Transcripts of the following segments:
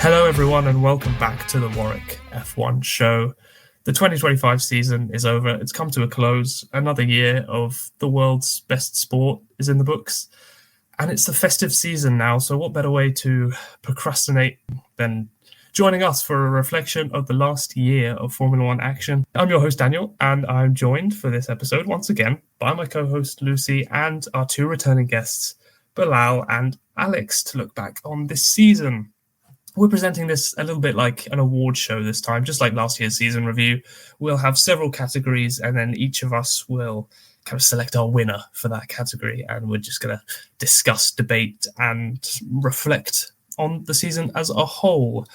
Hello everyone and welcome back to the Warwick F1 show. The 2025 season is over. It's come to a close. Another year of the world's best sport is in the books. And it's the festive season now, so what better way to procrastinate than joining us for a reflection of the last year of Formula One action. I'm your host Daniel, and I'm joined for this episode once again by my co-host Lucy and our two returning guests, Bilal and Alex, to look back on this season. We're presenting this a little bit like an award show this time, just like last year's season review. We'll have several categories, and then each of us will kind of select our winner for that category, and we're just going to discuss, debate, and reflect on the season as a whole.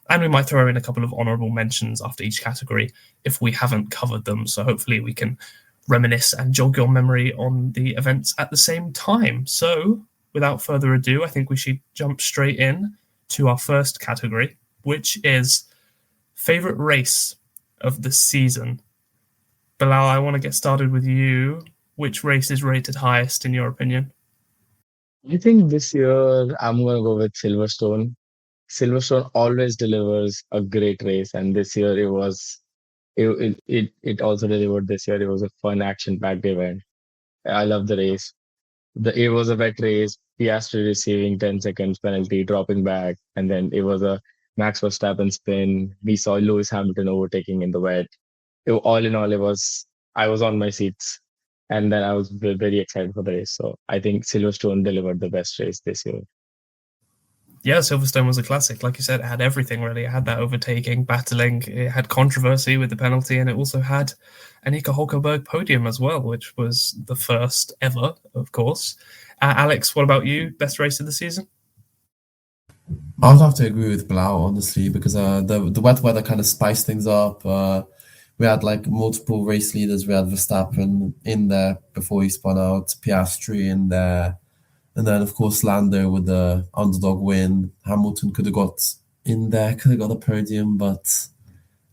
And we might throw in a couple of honourable mentions after each category if we haven't covered them. So hopefully we can reminisce and jog your memory on the events at the same time. So without further ado, I think we should jump straight in to our first category, which is favourite race of the season. Bilal, I want to get started with you. Which race is rated highest in your opinion? I think this year I'm going to go with Silverstone. Silverstone always delivers a great race, and this year it also delivered this year. It was a fun, action-packed event. I love the race. It was a wet race. Piastri receiving 10 seconds penalty, dropping back, and then it was a Max Verstappen spin. We saw Lewis Hamilton overtaking in the wet. All in all, I was on my seats, and then I was very excited for the race. So I think Silverstone delivered the best race this year. Yeah, Silverstone was a classic. Like you said, it had everything, really. It had that overtaking, battling. It had controversy with the penalty, and it also had a Nico Hulkenberg podium as well, which was the first ever, of course. Alex, what about you? Best race of the season? I would have to agree with Blau, honestly, because the wet weather kind of spiced things up. We had like multiple race leaders. We had Verstappen in there before he spun out, Piastri in there. And then, of course, Lando with the underdog win. Hamilton could have got in there, could have got a podium. But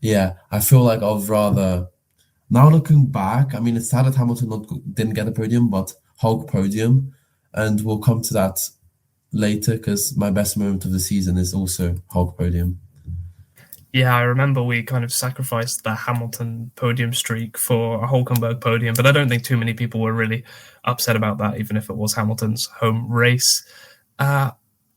yeah, I feel like I'd rather... Now looking back, I mean, it's sad that Hamilton didn't get a podium, but Hulk podium. And we'll come to that later because my best moment of the season is also Hulk podium. Yeah, I remember we kind of sacrificed the Hamilton podium streak for a Hulkenberg podium, but I don't think too many people were really upset about that, even if it was Hamilton's home race.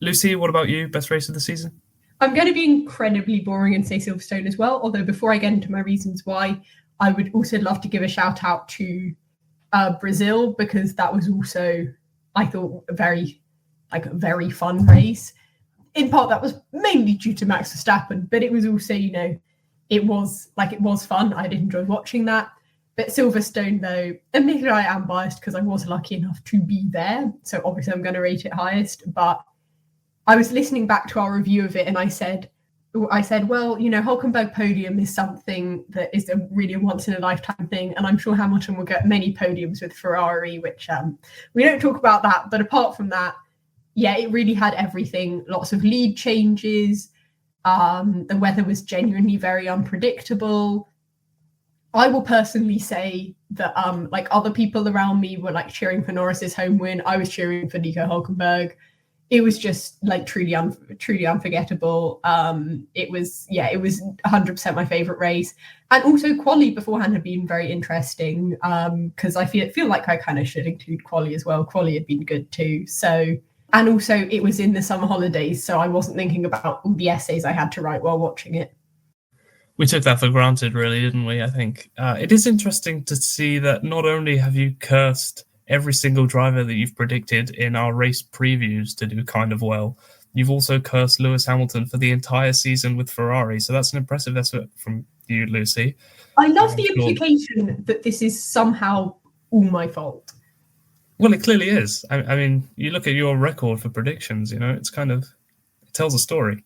Lucy, what about you? Best race of the season? I'm going to be incredibly boring and say Silverstone as well, although before I get into my reasons why, I would also love to give a shout out to Brazil, because that was also, I thought, a very fun race. In part, that was mainly due to Max Verstappen, but it was also, it was fun. I did enjoy watching that. But Silverstone, though, admittedly I am biased because I was lucky enough to be there. So obviously I'm going to rate it highest. But I was listening back to our review of it and I said, well, Hulkenberg podium is something that is really a once in a lifetime thing. And I'm sure Hamilton will get many podiums with Ferrari, which we don't talk about that. But apart from that, yeah, it really had everything. Lots of lead changes. The weather was genuinely very unpredictable. I will personally say that other people around me were cheering for Norris's home win. I was cheering for Nico Hulkenberg. It was just truly unforgettable. It was 100% my favorite race. And also quali beforehand had been very interesting because I feel like I kind of should include quali as well. Quali had been good too. So. And also, it was in the summer holidays, so I wasn't thinking about all the essays I had to write while watching it. We took that for granted, really, didn't we? I think it is interesting to see that not only have you cursed every single driver that you've predicted in our race previews to do kind of well, you've also cursed Lewis Hamilton for the entire season with Ferrari. So that's an impressive effort from you, Lucy. I love the implication that this is somehow all my fault. Well, it clearly is. I mean, you look at your record for predictions, it tells a story.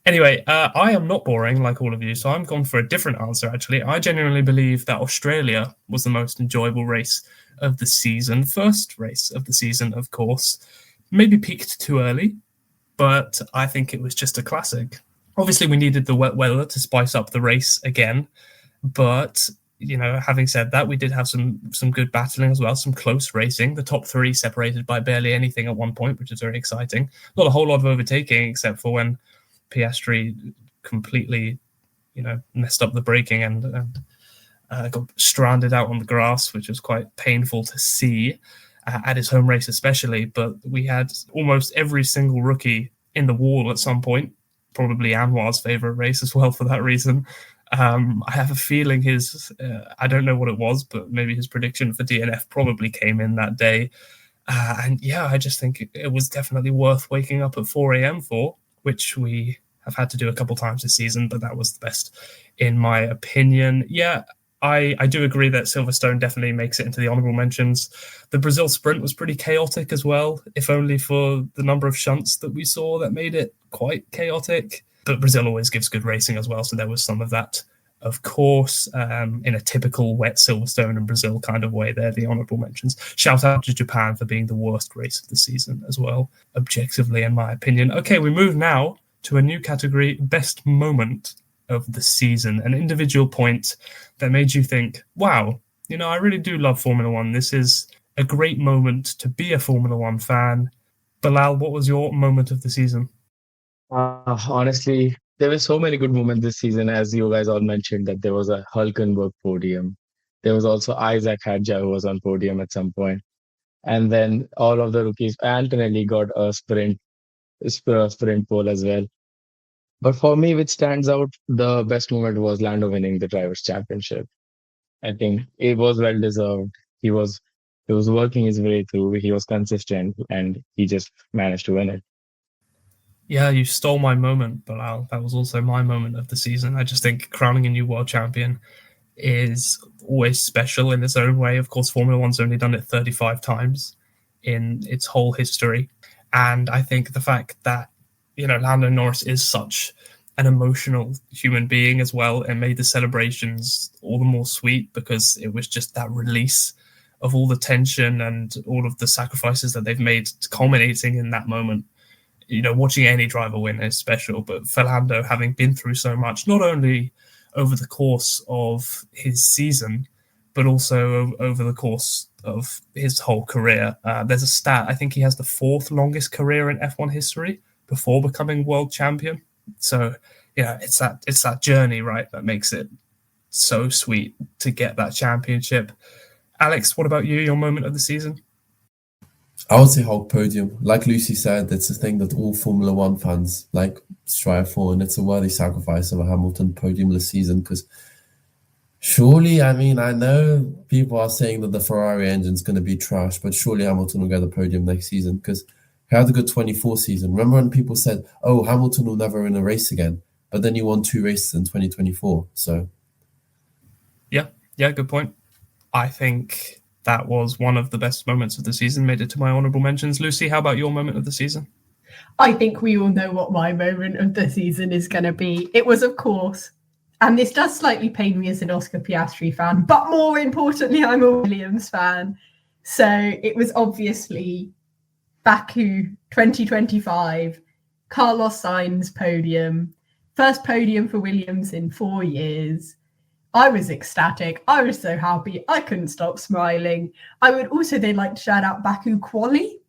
Anyway, I am not boring like all of you, so I'm gone for a different answer, actually. I genuinely believe that Australia was the most enjoyable race of the season. First race of the season, of course. Maybe peaked too early, but I think it was just a classic. Obviously, we needed the wet weather to spice up the race again, but... having said that, we did have some good battling as well, some close racing. The top three separated by barely anything at one point, which is very exciting. Not a whole lot of overtaking, except for when Piastri completely, messed up the braking and got stranded out on the grass, which was quite painful to see at his home race especially. But we had almost every single rookie in the wall at some point, probably Anwar's favourite race as well for that reason. I have a feeling I don't know what it was, but maybe his prediction for DNF probably came in that day. I just think it was definitely worth waking up at 4 a.m. for, which we have had to do a couple times this season, but that was the best in my opinion. Yeah, I do agree that Silverstone definitely makes it into the honourable mentions. The Brazil sprint was pretty chaotic as well, if only for the number of shunts that we saw that made it quite chaotic. But Brazil always gives good racing as well, so there was some of that. Of course, in a typical wet Silverstone and Brazil kind of way, they're the honourable mentions. Shout out to Japan for being the worst race of the season as well, objectively, in my opinion. Okay, we move now to a new category, best moment of the season, an individual point that made you think, wow, I really do love Formula One. This is a great moment to be a Formula One fan. Bilal, what was your moment of the season? Honestly, there were so many good moments this season, as you guys all mentioned, that there was a Hulkenberg podium. There was also Isaac Hadja, who was on podium at some point. And then all of the rookies, Antonelli got a sprint pole as well. But for me, which stands out, the best moment was Lando winning the Drivers' Championship. I think it was well deserved. He was working his way through. He was consistent, and he just managed to win it. Yeah, you stole my moment, Bilal. That was also my moment of the season. I just think crowning a new world champion is always special in its own way. Of course, Formula One's only done it 35 times in its whole history. And I think the fact that, Lando Norris is such an emotional human being as well, and made the celebrations all the more sweet because it was just that release of all the tension and all of the sacrifices that they've made culminating in that moment. Watching any driver win is special, but Fernando, having been through so much, not only over the course of his season, but also over the course of his whole career. There's a stat, I think he has the 4th longest career in F1 history before becoming world champion. So, it's that journey, right, that makes it so sweet to get that championship. Alex, what about you, your moment of the season? I would say Hulk podium. Like Lucy said, it's a thing that all Formula One fans strive for, and it's a worthy sacrifice of a Hamilton podiumless season. Because surely, I know people are saying that the Ferrari engine's going to be trash, but surely Hamilton will get the podium next season because he had a good 24 season. Remember when people said, "Oh, Hamilton will never win a race again," but then he won 2 races in 2024. So, yeah, good point. I think that was one of the best moments of the season, made it to my honourable mentions. Lucy, how about your moment of the season? I think we all know what my moment of the season is going to be. It was, of course, and this does slightly pain me as an Oscar Piastri fan, but more importantly, I'm a Williams fan. So it was obviously Baku 2025, Carlos Sainz podium, first podium for Williams in 4 years. I was ecstatic. I was so happy. I couldn't stop smiling. I would also then like to shout out Baku Quali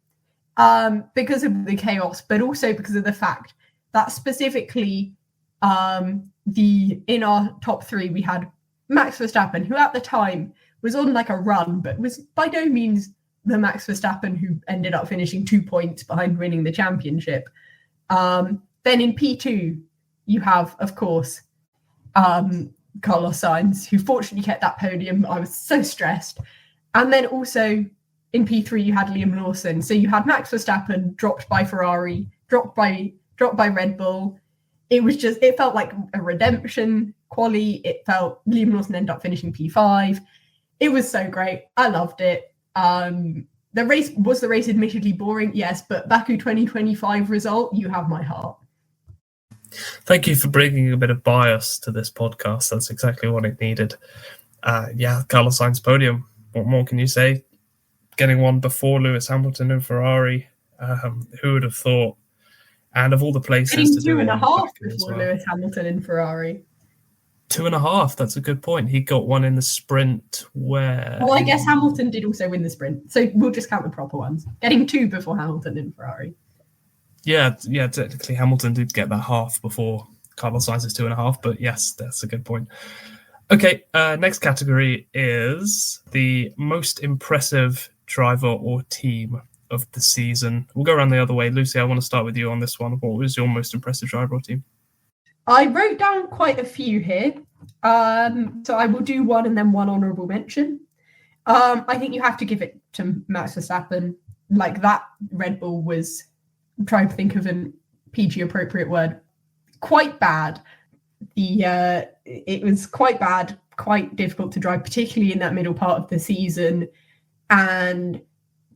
because of the chaos, but also because of the fact that specifically in our top 3, we had Max Verstappen, who at the time was on a run, but was by no means the Max Verstappen who ended up finishing 2 points behind winning the championship. Then in P2, you have, of course, Carlos Sainz, who fortunately kept that podium. I was so stressed. And then also in P3, you had Liam Lawson. So you had Max Verstappen dropped by Ferrari, dropped by Red Bull. It felt like a redemption quali. It felt Liam Lawson ended up finishing P5. It was so great. I loved it. The race admittedly boring? Yes, but Baku 2025 result, you have my heart. Thank you for bringing a bit of bias to this podcast. That's exactly what it needed. Carlos Sainz podium. What more can you say? Getting one before Lewis Hamilton and Ferrari. Who would have thought? And of all the places to do it, 2.5 before Lewis Hamilton and Ferrari. 2.5. That's a good point. He got one in the sprint where... Well, I guess Hamilton did also win the sprint. So we'll just count the proper ones. Getting 2 before Hamilton and Ferrari. Yeah, technically Hamilton did get that half before Carlos Sainz's 2.5, but yes, that's a good point. Okay, next category is the most impressive driver or team of the season. We'll go around the other way. Lucy, I want to start with you on this one. What was your most impressive driver or team? I wrote down quite a few here. So I will do one and then one honourable mention. I think you have to give it to Max Verstappen. Like, that Red Bull was, I'm trying to think of an PG appropriate word, quite bad. It was quite bad, quite difficult to drive, particularly in that middle part of the season. And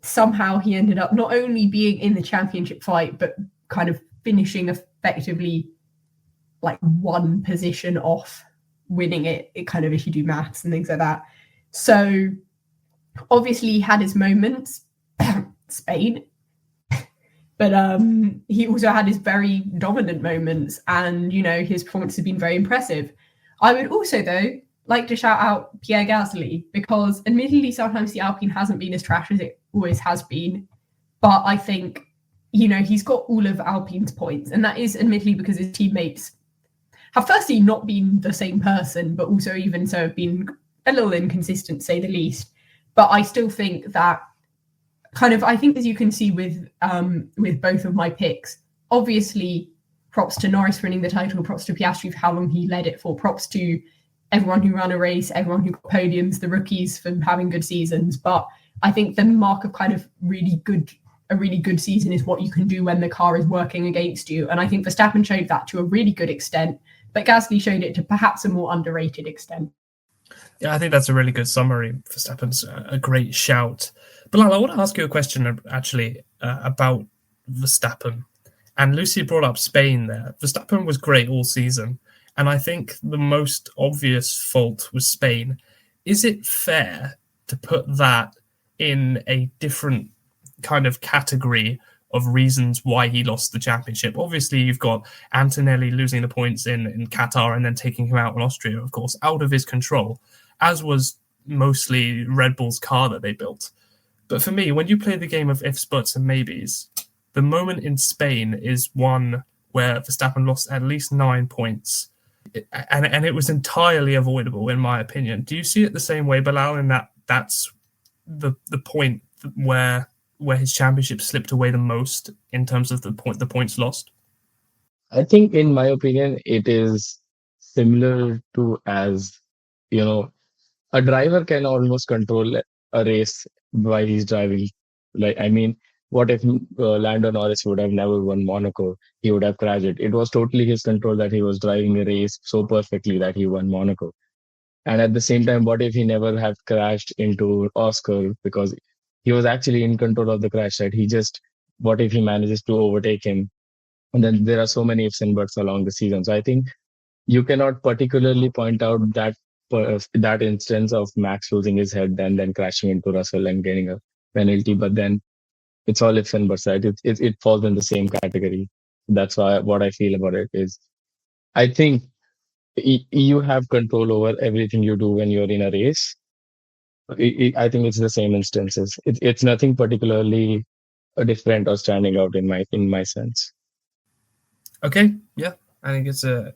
somehow he ended up not only being in the championship fight, but kind of finishing effectively like one position off winning it kind of, if you do maths and things like that. So obviously he had his moments, Spain, but he also had his very dominant moments, and his performance has been very impressive. I would also, though, like to shout out Pierre Gasly, because admittedly sometimes the Alpine hasn't been as trash as it always has been, but I think he's got all of Alpine's points, and that is admittedly because his teammates have firstly not been the same person, but also even so have been a little inconsistent, to say the least. But I still think that I think, as you can see with both of my picks, obviously props to Norris for winning the title, props to Piastri for how long he led it for, props to everyone who ran a race, everyone who got podiums, the rookies for having good seasons. But I think the mark of a really good season is what you can do when the car is working against you. And I think Verstappen showed that to a really good extent, but Gasly showed it to perhaps a more underrated extent. Yeah, I think that's a really good summary. Verstappen's a great shout. Bilal, I want to ask you a question actually about Verstappen. And Lucy brought up Spain there. Verstappen was great all season, and I think the most obvious fault was Spain. Is it fair to put that in a different kind of category of reasons why he lost the championship? Obviously, you've got Antonelli losing the points in Qatar and then taking him out in Austria, of course, out of his control, as was mostly Red Bull's car that they built. But for me, when you play the game of ifs, buts, and maybes, the moment in Spain is one where Verstappen lost at least 9 points. And it was entirely avoidable, in my opinion. Do you see it the same way, Bilal, in that that's the point where his championship slipped away the most in terms of the points lost? I think, in my opinion, it is similar to as, a driver can almost control a race while he's driving. What if Lando Norris would have never won Monaco? He would have crashed it. It was totally his control that he was driving a race so perfectly that he won Monaco. And at the same time, what if he never had crashed into Oscar because he was actually in control of the crash, right? What if he manages to overtake him? And then there are so many ifs and buts along the season. So I think you cannot particularly point out that instance of Max losing his head and then crashing into Russell and getting a penalty, but then it's all ifs and buts, right? It falls in the same category. That's why what I feel about it is, I think you have control over everything you do when you're in a race. I think it's the same instances. It's nothing particularly different or standing out in my sense. Okay, yeah, I think it's a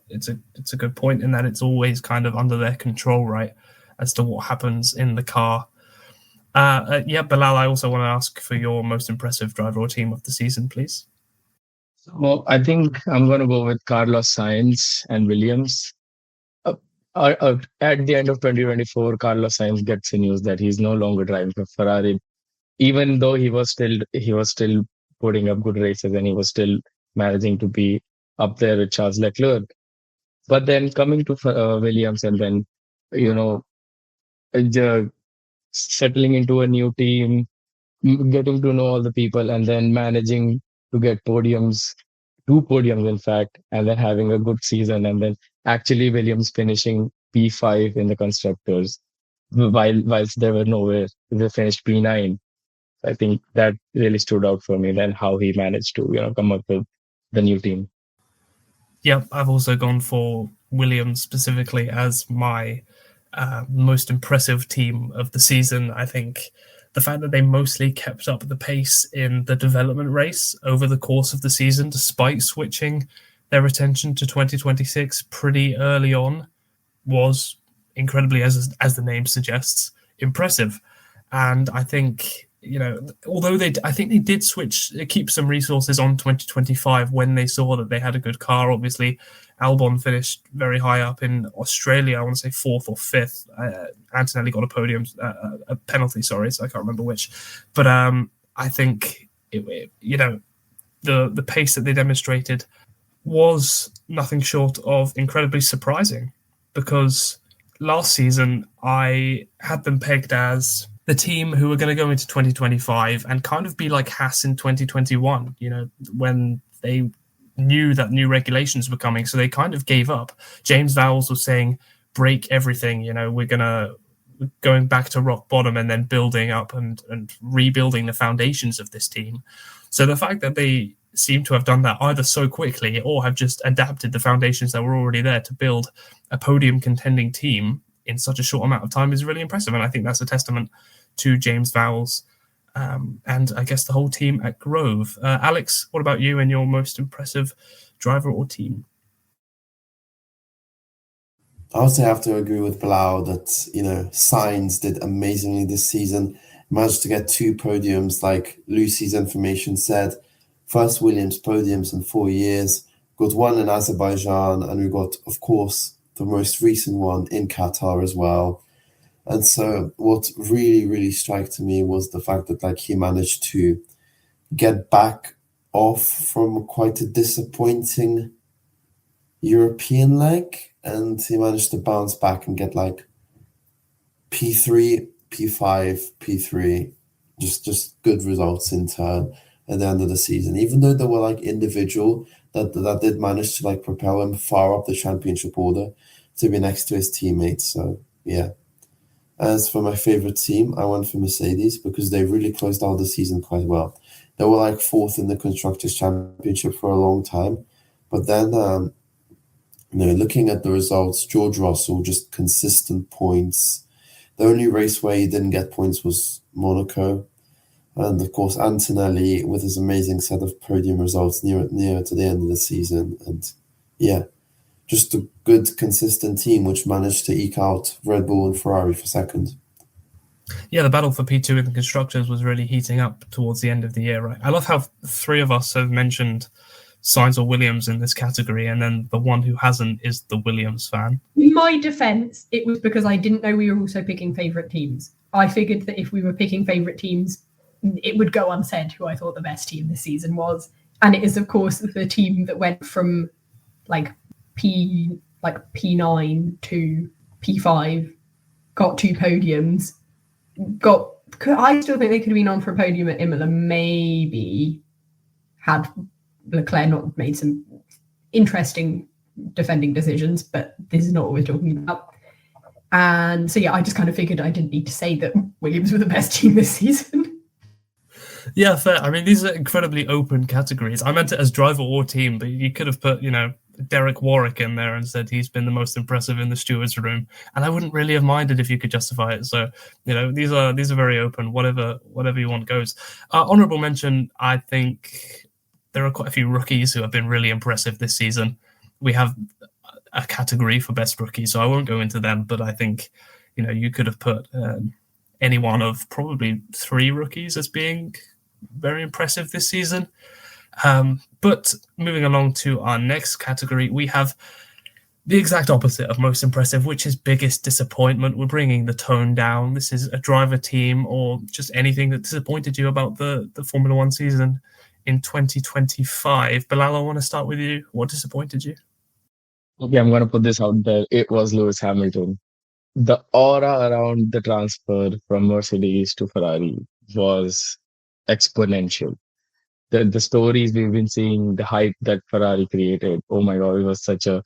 good point in that it's always kind of under their control, right, as to what happens in the car. Yeah, Bilal, I also want to ask for your most impressive driver or team of the season, please. Well, I think I'm going to go with Carlos Sainz and Williams. At the end of 2024, Carlos Sainz gets the news that he's no longer driving for Ferrari, even though he was still putting up good races and he was still managing to be up there with Charles Leclerc. But then coming to Williams and then, settling into a new team, getting to know all the people, and then managing to get podiums, 2 podiums in fact, and then having a good season, and then actually Williams finishing P5 in the constructors, whilst they were nowhere, they finished P9. I think that really stood out for me. Then how he managed to come up with the new team. Yeah, I've also gone for Williams specifically as my most impressive team of the season. I think the fact that they mostly kept up the pace in the development race over the course of the season, despite switching their attention to 2026 pretty early on, was incredibly, as the name suggests, impressive. And I think, although I think they did keep some resources on 2025 when they saw that they had a good car. Obviously, Albon finished very high up in Australia. I want to say 4th or 5th. Antonelli got a penalty, sorry, so I can't remember which. But I think, the pace that they demonstrated was nothing short of incredibly surprising, because last season I had them pegged as the team who were going to go into 2025 and kind of be like Haas in 2021, when they knew that new regulations were coming. So they kind of gave up. James Vowles was saying, break everything, we're going back to rock bottom and then building up and rebuilding the foundations of this team. So the fact that they seem to have done that either so quickly or have just adapted the foundations that were already there to build a podium contending team in such a short amount of time is really impressive. And I think that's a testament to James Vowles and I guess the whole team at Grove. Alex, what about you and your most impressive driver or team? I also have to agree with Bilal that, Sainz did amazingly this season. Managed to get 2 podiums, like Lucy's information said. First Williams podiums in 4 years. Got one in Azerbaijan, and we got, of course, the most recent one in Qatar as well. And so what really, really struck to me was the fact that he managed to get back off from quite a disappointing European leg, and he managed to bounce back and get P3, P5, P3, just good results in turn at the end of the season. Even though they were individual, that did manage to propel him far up the championship order to be next to his teammates. So yeah. As for my favorite team, I went for Mercedes because they really closed out the season quite well. They were 4th in the Constructors' Championship for a long time. But then, looking at the results, George Russell, just consistent points. The only race where he didn't get points was Monaco. And of course, Antonelli with his amazing set of podium results near to the end of the season. And yeah, just a good, consistent team which managed to eke out Red Bull and Ferrari for second. Yeah, the battle for P2 in the Constructors was really heating up towards the end of the year, right? I love how 3 of us have mentioned Sainz or Williams in this category, and then the one who hasn't is the Williams fan. In my defence, it was because I didn't know we were also picking favourite teams. I figured that if we were picking favourite teams, it would go unsaid who I thought the best team this season was. And it is, of course, the team that went from P9 to P5, got 2 podiums, I still think they could have been on for a podium at Imola, maybe had Leclerc not made some interesting defending decisions, but this is not what we're talking about. And so yeah, I just kind of figured I didn't need to say that Williams were the best team this season. Yeah, fair. I mean, these are incredibly open categories. I meant it as driver or team, but you could have put, Derek Warwick in there and said he's been the most impressive in the stewards room, and I wouldn't really have minded if you could justify it. So, these are very open. Whatever you want goes. Honourable mention. I think there are quite a few rookies who have been really impressive this season. We have a category for best rookie, so I won't go into them. But I think you could have put any one of probably 3 rookies as being very impressive this season. But moving along to our next category, we have the exact opposite of most impressive, which is biggest disappointment. We're bringing the tone down. This is a driver team or just anything that disappointed you about the Formula One season in 2025. Bilal, I want to start with you. What disappointed you? Okay, I'm going to put this out there. It was Lewis Hamilton. The aura around the transfer from Mercedes to Ferrari was exponential. The stories we've been seeing, the hype that Ferrari created, oh my God, it was such a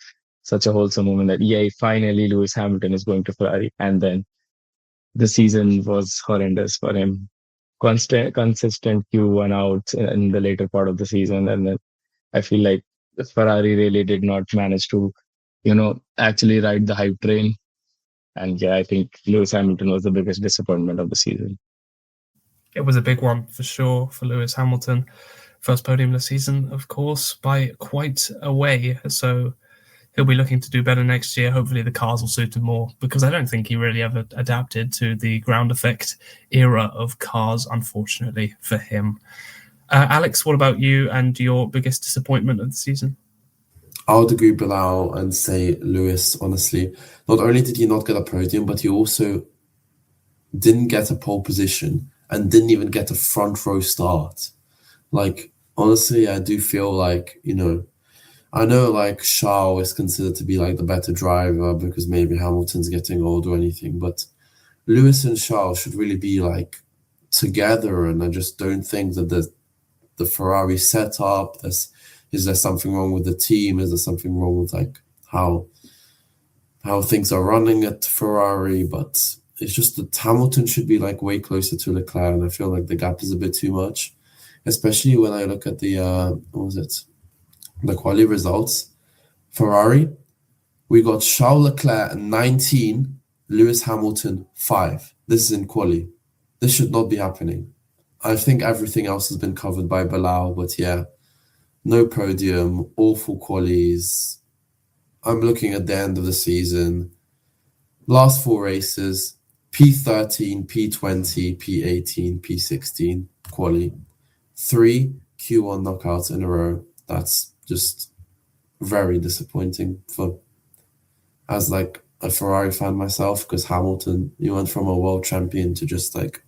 wholesome moment that, finally Lewis Hamilton is going to Ferrari. And then the season was horrendous for him. Consistent Q1 out in the later part of the season. And then I feel like Ferrari really did not manage to, actually ride the hype train. And I think Lewis Hamilton was the biggest disappointment of the season. It was a big one for sure for Lewis Hamilton. First podium of the season, of course, by quite a way. So he'll be looking to do better next year. Hopefully the cars will suit him more, because I don't think he really ever adapted to the ground effect era of cars, unfortunately for him. Alex, what about you and your biggest disappointment of the season? I would agree, Bilal, and say Lewis, honestly. Not only did he not get a podium, but he also didn't get a pole position and didn't even get a front row start. Like, honestly, I do feel like, I know like Charles is considered to be like the better driver because maybe Hamilton's getting old or anything, but Lewis and Charles should really be like together, and I just don't think that the Ferrari setup, is there something wrong with the team? Is there something wrong with like how things are running at Ferrari? But it's just that Hamilton should be like way closer to Leclerc, and I feel like the gap is a bit too much, especially when I look at the the quali results. Ferrari, we got Charles Leclerc 19, Lewis Hamilton 5. This is in quali. This should not be happening. I think everything else has been covered by Bilal, but yeah, no podium, awful qualies. I'm looking at the end of the season. Last 4 races, P13, P20, P18, P16, quali. 3 Q1 knockouts in a row. That's just very disappointing as like a Ferrari fan myself, because Hamilton, you went from a world champion to just like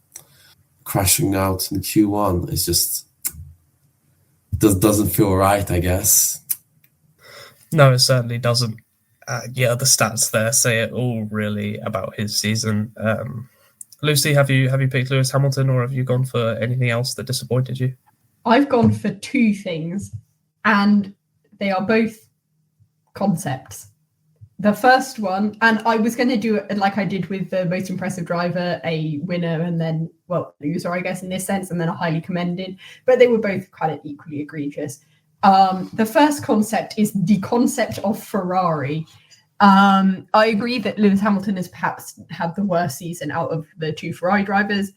crashing out in Q1. It's just doesn't feel right, I guess. No, it certainly doesn't. The stats there say it all really about his season. Lucy, have you picked Lewis Hamilton, or have you gone for anything else that disappointed you? I've gone for 2 things, and they are both concepts. The first one, and I was going to do it like I did with the most impressive driver, a winner, and then, loser, I guess, in this sense, and then a highly commended, but they were both kind of equally egregious. The first concept is the concept of Ferrari. I agree that Lewis Hamilton has perhaps had the worst season out of the 2 Ferrari drivers,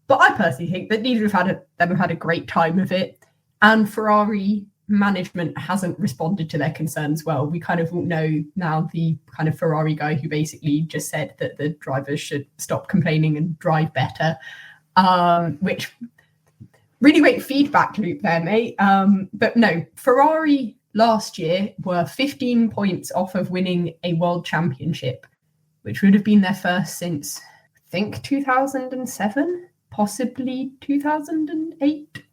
but I personally think that neither of them have had a great time of it, and Ferrari management hasn't responded to their concerns well. We kind of know now the kind of Ferrari guy who basically just said that the drivers should stop complaining and drive better, which really great feedback loop there, mate. But no, Ferrari last year were 15 points off of winning a world championship, which would have been their first since, I think, 2007, possibly 2008.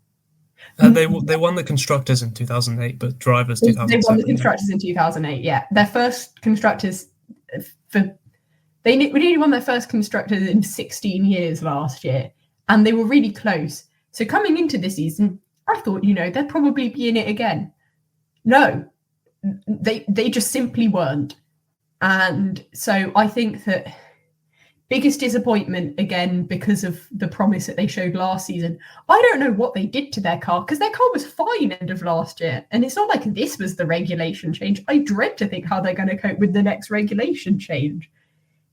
They won the constructors in 2008, but drivers 2007. They won the constructors in 2008. Yeah, their first constructors they really won their first constructors in 16 years last year, and they were really close. So coming into this season, I thought they'd probably be in it again. No, they just simply weren't, and so I think that. Biggest disappointment, again, because of the promise that they showed last season. I don't know what they did to their car, because their car was fine end of last year. And it's not like this was the regulation change. I dread to think how they're going to cope with the next regulation change.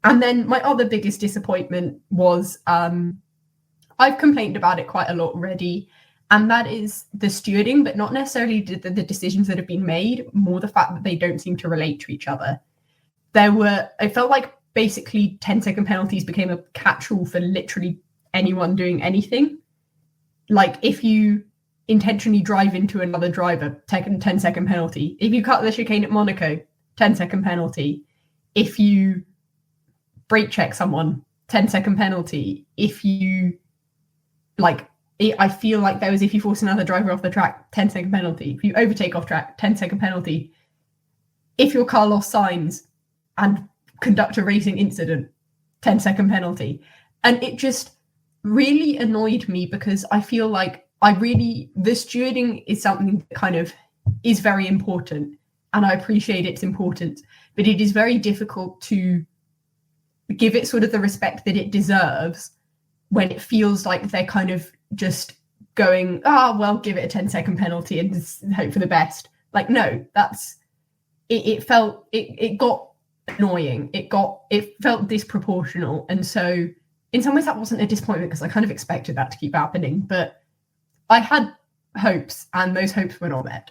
And then my other biggest disappointment was, I've complained about it quite a lot already, and that is the stewarding, but not necessarily the decisions that have been made, more the fact that they don't seem to relate to each other. It felt like basically 10-second penalties became a catch-all for literally anyone doing anything. Like if you intentionally drive into another driver, 10-second penalty. If you cut the chicane at Monaco, 10-second penalty. If you brake check someone, 10-second penalty. If you I feel like there was, if you force another driver off the track, 10-second penalty. If you overtake off track, 10-second penalty. If your car lost signs and conduct a racing incident, 10-second penalty. And it just really annoyed me, because I feel like the stewarding is something that kind of is very important, and I appreciate its importance, but it is very difficult to give it sort of the respect that it deserves when it feels like they're kind of just going, give it a 10-second penalty and just hope for the best. Like, no, it got annoying. It felt disproportional, and so in some ways that wasn't a disappointment because I kind of expected that to keep happening, but I had hopes and those hopes were not met.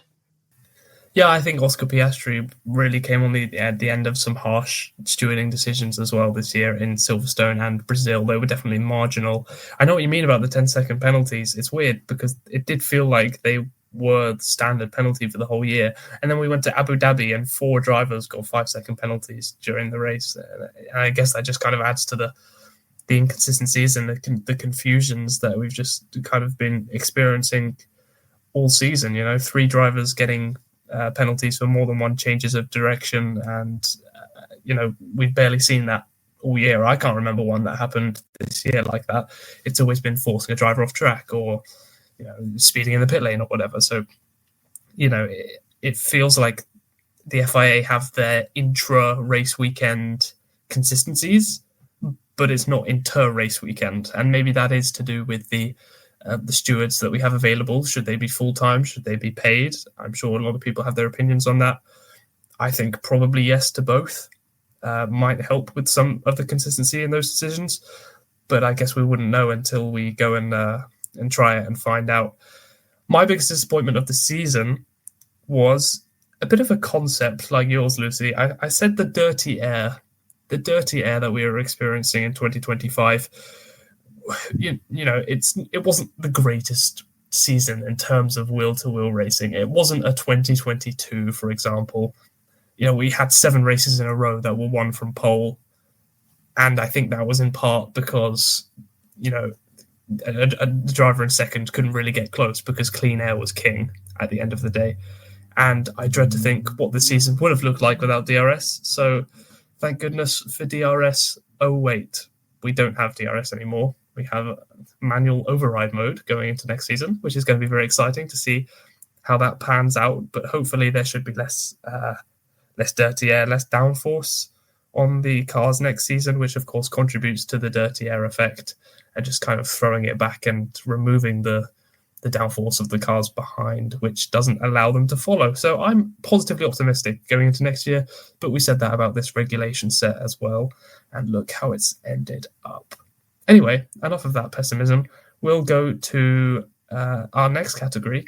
Yeah, I think Oscar Piastri really came on the end of some harsh stewarding decisions as well this year in Silverstone and Brazil. They were definitely marginal. I know what you mean about the 10-second penalties. It's weird because it did feel like they were the standard penalty for the whole year. And then we went to Abu Dhabi and 4 drivers got 5-second penalties during the race. And I guess that just kind of adds to the inconsistencies and the confusions that we've just kind of been experiencing all season. 3 drivers getting penalties for more than one changes of direction, and we've barely seen that all year. I can't remember one that happened this year like that. It's always been forcing a driver off track or speeding in the pit lane or whatever. So it feels like the FIA have their intra-race weekend consistencies, but it's not inter-race weekend, and maybe that is to do with the stewards that we have available. Should they be full-time? Should they be paid? I'm sure a lot of people have their opinions on that. I think probably yes to both. Might help with some of the consistency in those decisions, but I guess we wouldn't know until we go and try it and find out. My biggest disappointment of the season was a bit of a concept like yours, Lucy. I said the dirty air that we are experiencing in 2025. It wasn't the greatest season in terms of wheel-to-wheel racing. It wasn't a 2022, for example. We had 7 races in a row that were won from pole, and I think that was in part because a driver in second couldn't really get close because clean air was king at the end of the day. And I dread to think what the season would have looked like without DRS. So thank goodness for DRS. Oh wait, we don't have DRS anymore. We have manual override mode going into next season, which is going to be very exciting to see how that pans out. But hopefully there should be less dirty air, less downforce on the cars next season, which of course contributes to the dirty air effect and just kind of throwing it back and removing the downforce of the cars behind, which doesn't allow them to follow. So I'm positively optimistic going into next year, but we said that about this regulation set as well, and look how it's ended up. Anyway, enough of that pessimism. We'll go to our next category,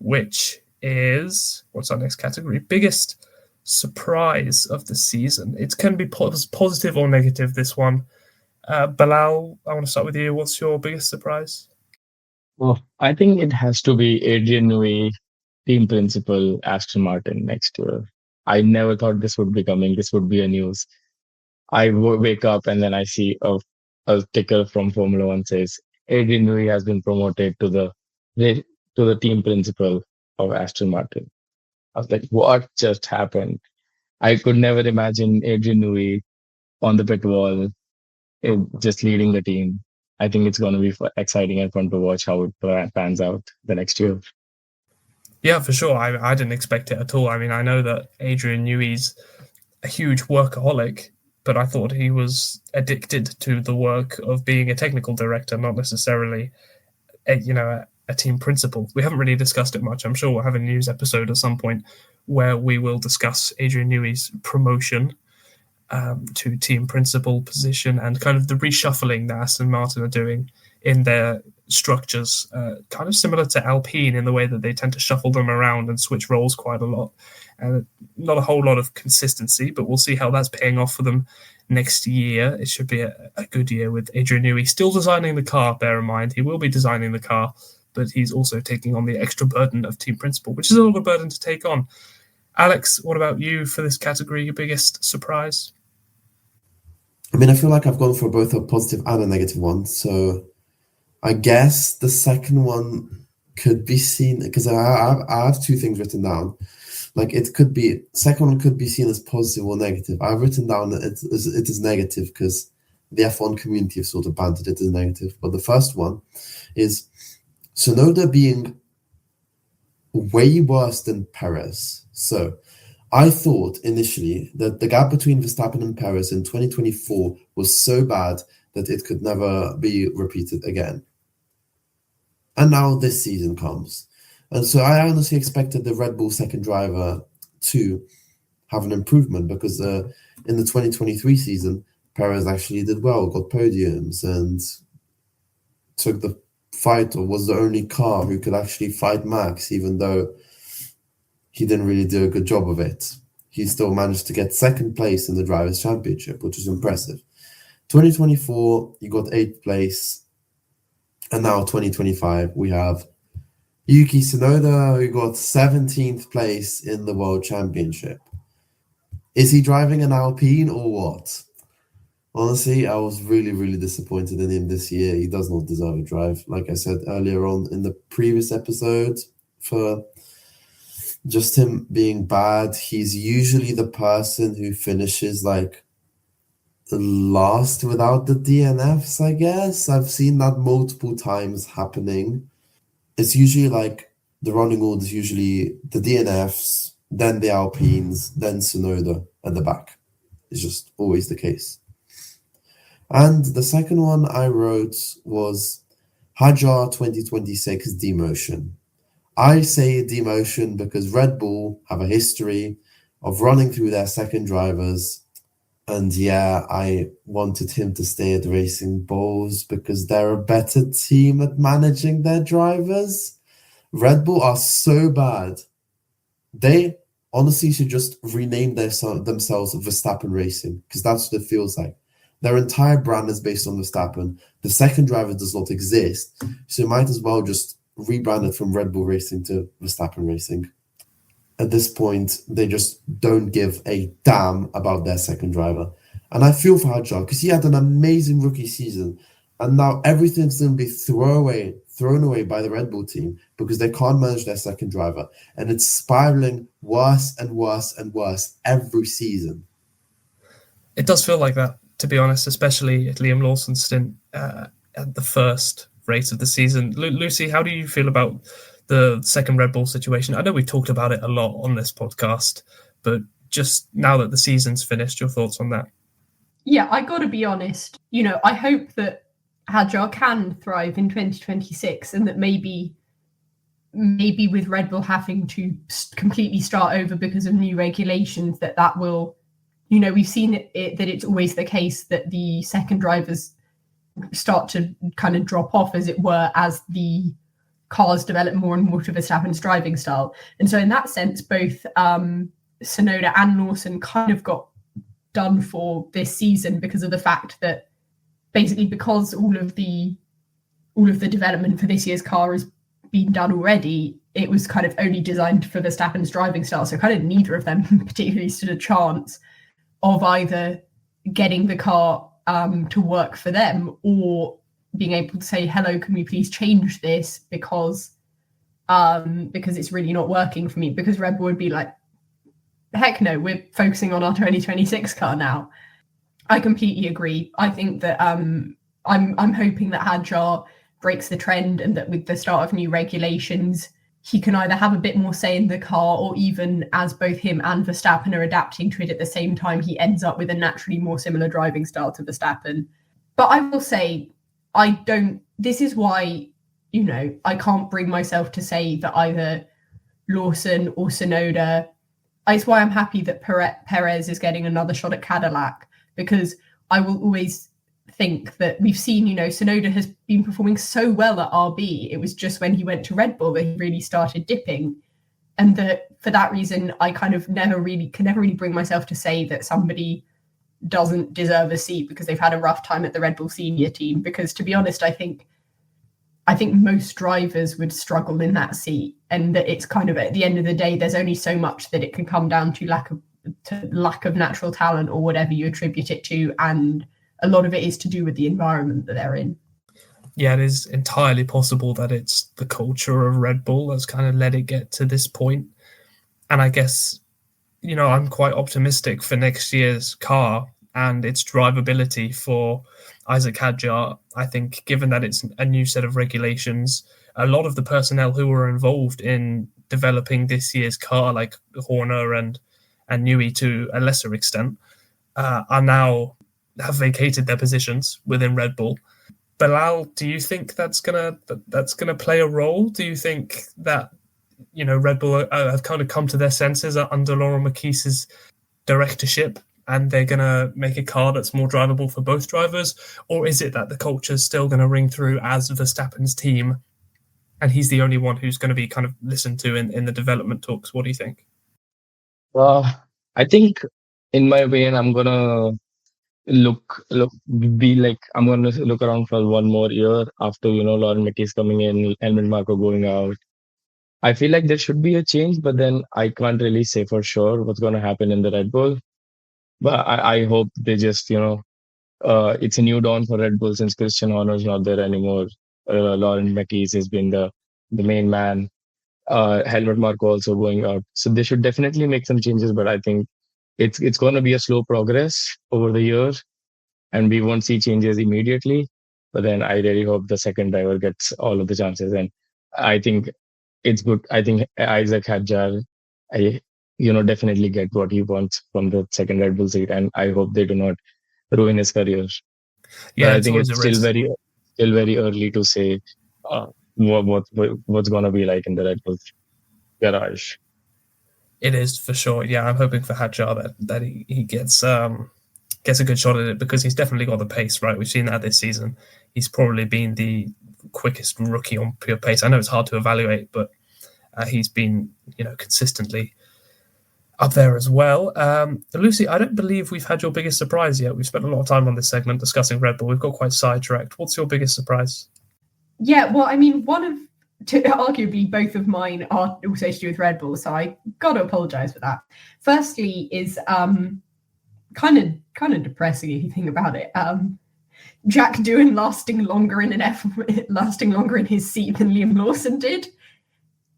which is... What's our next category? Biggest surprise of the season. It can be positive or negative, this one. Bilal, I want to start with you. What's your biggest surprise? Well, I think it has to be Adrian Newey, team principal, Aston Martin next year. I never thought this would be coming. This would be a news. I wake up and then I see a ticker from Formula One says Adrian Newey has been promoted to the team principal of Aston Martin. I was like, what just happened? I could never imagine Adrian Newey on the pit wall, just leading the team. I think it's going to be exciting and fun to watch how it pans out the next year. Yeah, for sure. I didn't expect it at all. I mean, I know that Adrian Newey's a huge workaholic, but I thought he was addicted to the work of being a technical director, not necessarily a team principal. We haven't really discussed it much. I'm sure we'll have a news episode at some point where we will discuss Adrian Newey's promotion to team principal position and kind of the reshuffling that Aston Martin are doing in their structures, kind of similar to Alpine in the way that they tend to shuffle them around and switch roles quite a lot. And not a whole lot of consistency, but we'll see how that's paying off for them next year. It should be a good year with Adrian Newey still designing the car, bear in mind. He will be designing the car, but he's also taking on the extra burden of team principal, which is a lot of burden to take on. Alex, what about you for this category? Your biggest surprise? I mean, I feel like I've gone for both a positive and a negative one. So I guess the second one could be seen, because I have 2 things written down. Like second one could be seen as positive or negative. I've written down that it is negative because the F1 community have sort of bantered it as negative. But the first one is Tsunoda being way worse than Perez. So I thought initially that the gap between Verstappen and Perez in 2024 was so bad that it could never be repeated again. And now this season comes. And so I honestly expected the Red Bull second driver to have an improvement because in the 2023 season, Perez actually did well, got podiums, and took the fight, or was the only car who could actually fight Max, even though he didn't really do a good job of it. He still managed to get second place in the Drivers' Championship, which is impressive. 2024, he got 8th place. And now 2025, we have Yuki Tsunoda, who got 17th place in the World Championship. Is he driving an Alpine or what? Honestly, I was really, really disappointed in him this year. He does not deserve a drive. Like I said earlier on in the previous episode, for just him being bad, he's usually the person who finishes like last without the DNFs, I guess. I've seen that multiple times happening. It's usually like the running order is usually the DNFs, then the Alpines, then Tsunoda at the back. It's just always the case. And the second one I wrote was Hadjar 2026 demotion. I say demotion because Red Bull have a history of running through their second drivers. And yeah, I wanted him to stay at Racing Bulls because they're a better team at managing their drivers. Red Bull are so bad. They honestly should just rename themselves Verstappen Racing, because that's what it feels like. Their entire brand is based on Verstappen. The second driver does not exist, so you might as well just rebrand it from Red Bull Racing to Verstappen Racing. At this point, they just don't give a damn about their second driver. And I feel for Hadjar because he had an amazing rookie season, and now everything's going to be thrown away by the Red Bull team because they can't manage their second driver. And it's spiraling worse and worse and worse every season. It does feel like that, to be honest, especially at Liam Lawson's stint at the first race of the season. Lucy, how do you feel about the second Red Bull situation? I know we've talked about it a lot on this podcast, but just now that the season's finished, your thoughts on that? Yeah, I got to be honest. I hope that Hadjar can thrive in 2026, and that maybe with Red Bull having to completely start over because of new regulations, that will, we've seen that it's always the case that the second drivers start to kind of drop off, as it were, as the cars develop more and more to Verstappen's driving style. And so in that sense, both Tsunoda and Lawson kind of got done for this season because of the fact that basically because all of the development for this year's car has been done already, it was kind of only designed for Verstappen's driving style. So kind of neither of them particularly stood a chance of either getting the car to work for them or being able to say, hello, can we please change this because it's really not working for me. Because Red Bull would be like, heck no, we're focusing on our 2026 car now. I completely agree. I think that I'm hoping that Hadjar breaks the trend, and that with the start of new regulations, he can either have a bit more say in the car, or even as both him and Verstappen are adapting to it at the same time, he ends up with a naturally more similar driving style to Verstappen. But I will say, this is why, I can't bring myself to say that either Lawson or Tsunoda. It's why I'm happy that Perez is getting another shot at Cadillac, because I will always think that we've seen, Tsunoda has been performing so well at RB. It was just when he went to Red Bull that he really started dipping. And that for that reason, I kind of can never really bring myself to say that somebody doesn't deserve a seat because they've had a rough time at the Red Bull senior team. Because to be honest, I think most drivers would struggle in that seat, and that it's kind of, at the end of the day, there's only so much that it can come down to lack of natural talent or whatever you attribute it to, and a lot of it is to do with the environment that they're in. Yeah, it is entirely possible that it's the culture of Red Bull that's kind of let it get to this point. And I guess, I'm quite optimistic for next year's car and its drivability for Isaac Hadjar. I think, given that it's a new set of regulations, a lot of the personnel who were involved in developing this year's car, like Horner and Newey to a lesser extent, are now have vacated their positions within Red Bull. Bilal, do you think that's gonna play a role? Do you think that Red Bull have kind of come to their senses under Laurent Marquise's directorship and they're going to make a car that's more drivable for both drivers? Or is it that the culture is still going to ring through as Verstappen's team, and he's the only one who's going to be kind of listened to in the development talks? What do you think? I think, in my opinion, I'm gonna I'm gonna look around for one more year after Lauren Mickey's coming in, Helmut Marko going out. I feel like there should be a change, but then I can't really say for sure what's gonna happen in the Red Bull. But I hope they just it's a new dawn for Red Bull since Christian Horner's not there anymore. Lauren Mickey's has been the main man. Helmut Marko also going out, so they should definitely make some changes. But I think it's going to be a slow progress over the years, and we won't see changes immediately. But then I really hope the second driver gets all of the chances, and I think it's good. I think Isaac Hadjar, definitely get what he wants from the second Red Bull seat, and I hope they do not ruin his career. Yeah, but I think it's still very early to say what's going to be like in the Red Bull garage. It is for sure. Yeah, I'm hoping for Hadjar that he gets a good shot at it, because he's definitely got the pace, right? We've seen that this season. He's probably been the quickest rookie on pure pace. I know it's hard to evaluate, but he's been, consistently up there as well. Lucy, I don't believe we've had your biggest surprise yet. We've spent a lot of time on this segment discussing Red Bull. We've got quite sidetracked. What's your biggest surprise? Yeah, well, I mean, arguably both of mine are also to do with Red Bull, so I got to apologise for that. Firstly is kind of depressing if you think about it. Jack Doohan lasting longer in his seat than Liam Lawson did.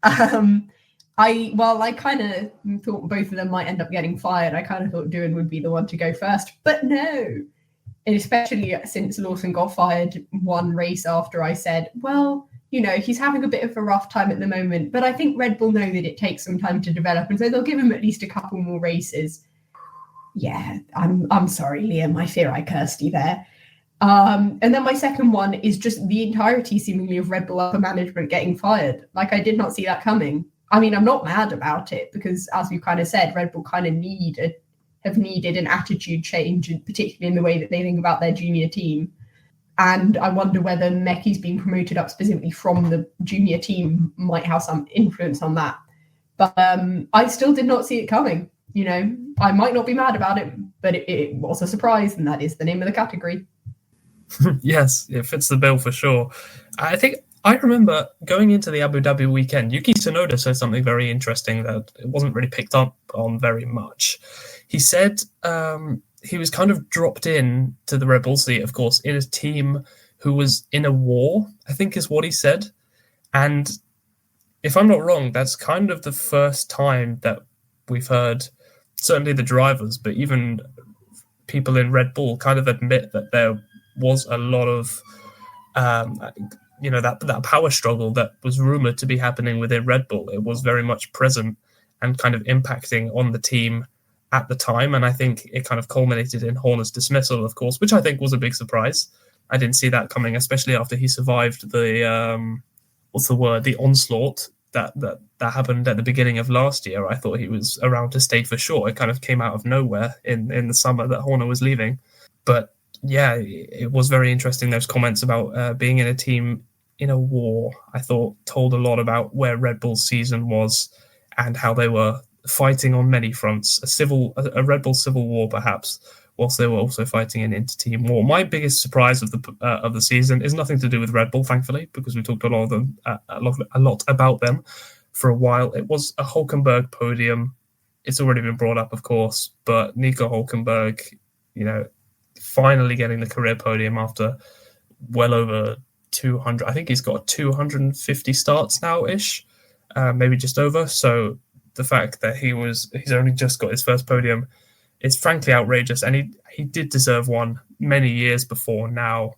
I kind of thought both of them might end up getting fired. I kind of thought Doohan would be the one to go first, but no. And especially since Lawson got fired one race after I said, well, he's having a bit of a rough time at the moment, but I think Red Bull know that it takes some time to develop, and so they'll give him at least a couple more races. Yeah, I'm sorry, Liam. I fear I cursed you there. And then my second one is just the entirety, seemingly, of Red Bull upper management getting fired. Like, I did not see that coming. I mean, I'm not mad about it because, as we kind of said, Red Bull kind of have needed an attitude change, particularly in the way that they think about their junior team. And I wonder whether Mecky's being promoted up specifically from the junior team might have some influence on that. But I still did not see it coming. I might not be mad about it, but it was a surprise, and that is the name of the category. Yes, it fits the bill for sure. I think I remember going into the Abu Dhabi weekend, Yuki Tsunoda said something very interesting that it wasn't really picked up on very much. He said he was kind of dropped in to the Red Bull seat, of course, in a team who was in a war, I think is what he said. And if I'm not wrong, that's kind of the first time that we've heard, certainly the drivers, but even people in Red Bull kind of admit that there was a lot of, that power struggle that was rumored to be happening within Red Bull. It was very much present and kind of impacting on the team at the time. And I think it kind of culminated in Horner's dismissal, of course, which I think was a big surprise. I didn't see that coming, especially after he survived the, the onslaught that happened at the beginning of last year. I thought he was around to stay for sure. It kind of came out of nowhere in the summer that Horner was leaving. But yeah, it was very interesting, those comments about being in a team in a war. I thought told a lot about where Red Bull's season was and how they were fighting on many fronts, a Red Bull civil war perhaps, whilst they were also fighting an inter-team war. My biggest surprise of the season is nothing to do with Red Bull, thankfully, because we talked a lot about them for a while. It was a Hulkenberg podium. It's already been brought up, of course, but Nico Hulkenberg, finally getting the career podium after well over 200. I think he's got 250 starts now-ish, maybe just over. So the fact that he's only just got his first podium, it's frankly outrageous. And he did deserve one many years before now,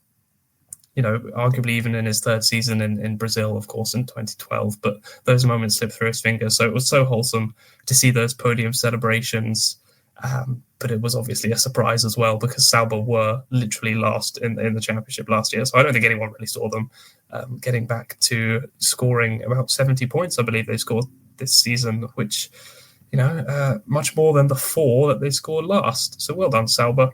arguably even in his third season in Brazil, of course, in 2012. But those moments slipped through his fingers. So it was so wholesome to see those podium celebrations. But it was obviously a surprise as well because Sauber were literally last in the championship last year. So I don't think anyone really saw them getting back to scoring about 70 points, I believe they scored this season, which much more than the 4 that they scored last. So well done, Sauber.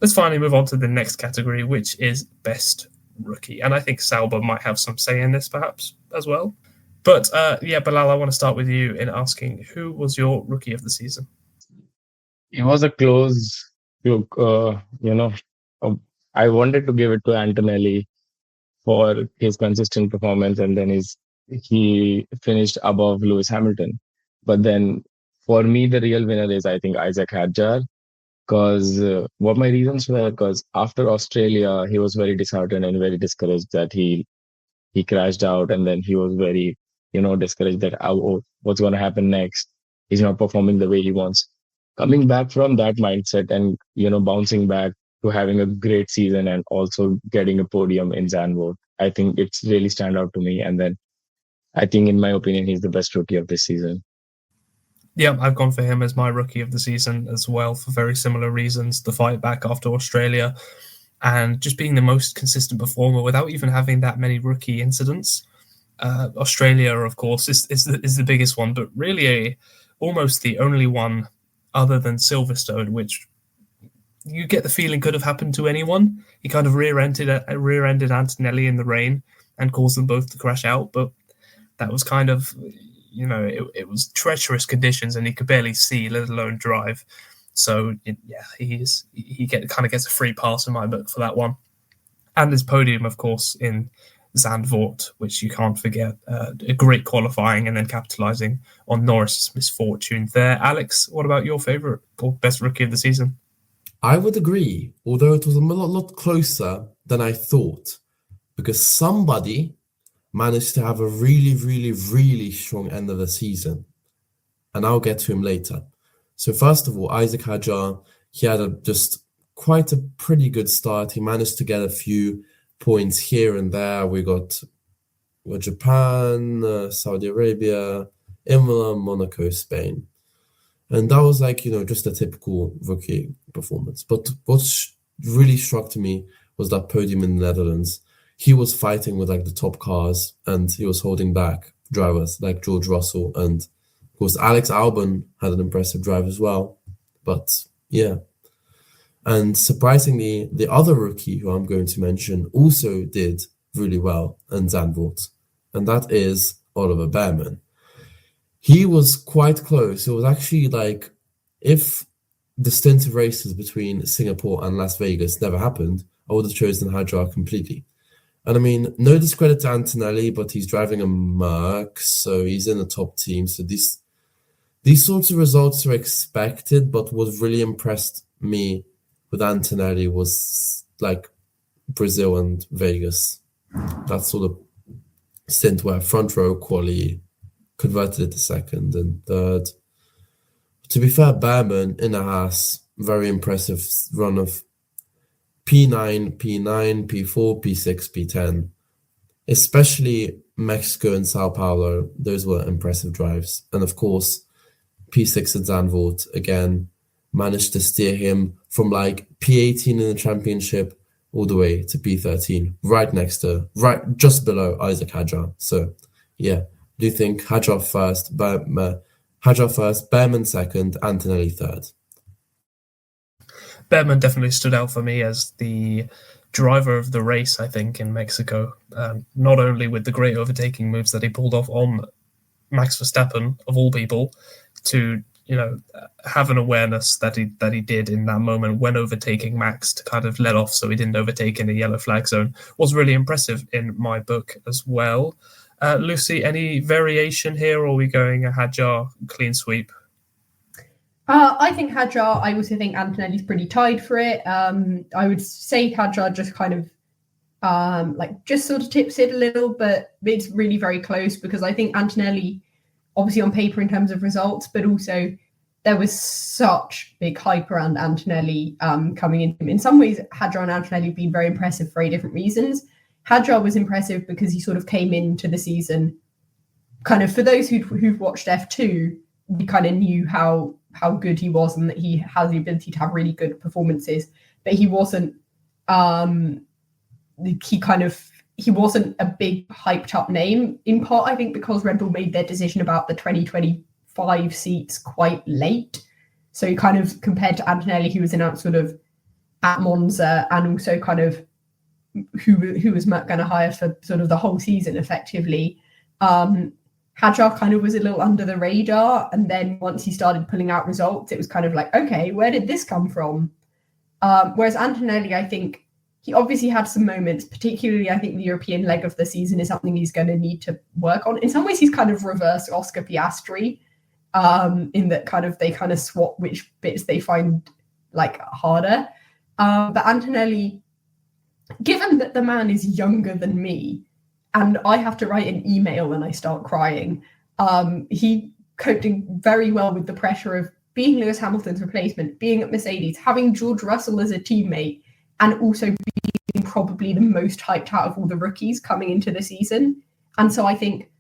Let's finally move on to the next category, which is best rookie. And I think Sauber might have some say in this perhaps as well. But Bilal, I want to start with you in asking, who was your rookie of the season? It was a close look. I wanted to give it to Antonelli for his consistent performance, and then he finished above Lewis Hamilton. But then for me, the real winner is, I think, Isaac Hadjar. Because what my reasons were, because after Australia, he was very disheartened and very discouraged that he crashed out, and then he was very, discouraged that what's going to happen next? He's not performing the way he wants. Coming back from that mindset and bouncing back to having a great season and also getting a podium in Zandvoort, I think it's really stand out to me. And then I think, in my opinion, he's the best rookie of this season. Yeah, I've gone for him as my rookie of the season as well for very similar reasons. The fight back after Australia and just being the most consistent performer without even having that many rookie incidents. Australia, of course, is the biggest one, but really almost the only one other than Silverstone, which you get the feeling could have happened to anyone. He kind of rear-ended Antonelli in the rain and caused them both to crash out, but that was kind of... it was treacherous conditions and he could barely see, let alone drive. So, he kind of gets a free pass in my book for that one. And his podium, of course, in Zandvoort, which you can't forget. A great qualifying and then capitalising on Norris's misfortune there. Alex, what about your favourite or best rookie of the season? I would agree, although it was a lot closer than I thought, because somebody managed to have a really, really, really strong end of the season. And I'll get to him later. So first of all, Isaac Hadjar, he had just quite a pretty good start. He managed to get a few points here and there. We got Japan, Saudi Arabia, Imola, Monaco, Spain. And that was just a typical rookie performance. But what really struck me was that podium in the Netherlands. He was fighting with the top cars and he was holding back drivers like George Russell, and of course Alex Albon had an impressive drive as well. But yeah, and surprisingly, the other rookie who I'm going to mention also did really well in Zandvoort, and that is Oliver Bearman. He was quite close. It was actually if the stint of races between Singapore and Las Vegas never happened, I would have chosen Hadjar completely. And I mean, no discredit to Antonelli, but he's driving a Merc, so he's in the top team. So these sorts of results are expected, but what really impressed me with Antonelli was Brazil and Vegas. That sort of stint where front row quali converted it to second and third. To be fair, Bearman in a Haas, very impressive run of P9, P9, P4, P6, P10. Especially Mexico and Sao Paulo, those were impressive drives. And of course, P6 at Zandvoort, again, managed to steer him from P18 in the championship all the way to P13, right just below Isaac Hadjar. So, yeah, do you think Hadjar first, Bearman second, Antonelli third? Bearman definitely stood out for me as the driver of the race, I think, in Mexico. Not only with the great overtaking moves that he pulled off on Max Verstappen, of all people, to have an awareness that he did in that moment when overtaking Max to kind of let off so he didn't overtake in the yellow flag zone was really impressive in my book as well. Lucy, any variation here, or are we going a Hadjar clean sweep? I think Hadjar. I also think Antonelli's pretty tied for it. I would say Hadjar just kind of just sort of tips it a little, but it's really very close because I think Antonelli, obviously on paper in terms of results, but also there was such big hype around Antonelli coming in. In some ways, Hadjar and Antonelli have been very impressive for very different reasons. Hadjar was impressive because he sort of came into the season, kind of for those who've watched F2, we kind of knew how good he was and that he has the ability to have really good performances, but he wasn't he wasn't a big hyped up name, in part I think because Red Bull made their decision about the 2024 5 seats quite late. So he kind of, compared to Antonelli, who was announced sort of at Monza, and also kind of who was Merck going to hire for sort of the whole season effectively. Hadjar kind of was a little under the radar, and then once he started pulling out results, it was kind of like, okay, where did this come from? Whereas Antonelli, I think he obviously had some moments, particularly I think the European leg of the season is something he's going to need to work on. In some ways, he's kind of reverse Oscar Piastri, in that kind of they kind of swap which bits they find like harder. But Antonelli, given that the man is younger than me, and I have to write an email when I start crying, he coped very well with the pressure of being Lewis Hamilton's replacement, being at Mercedes, having George Russell as a teammate, and also being probably the most hyped out of all the rookies coming into the season. And so I think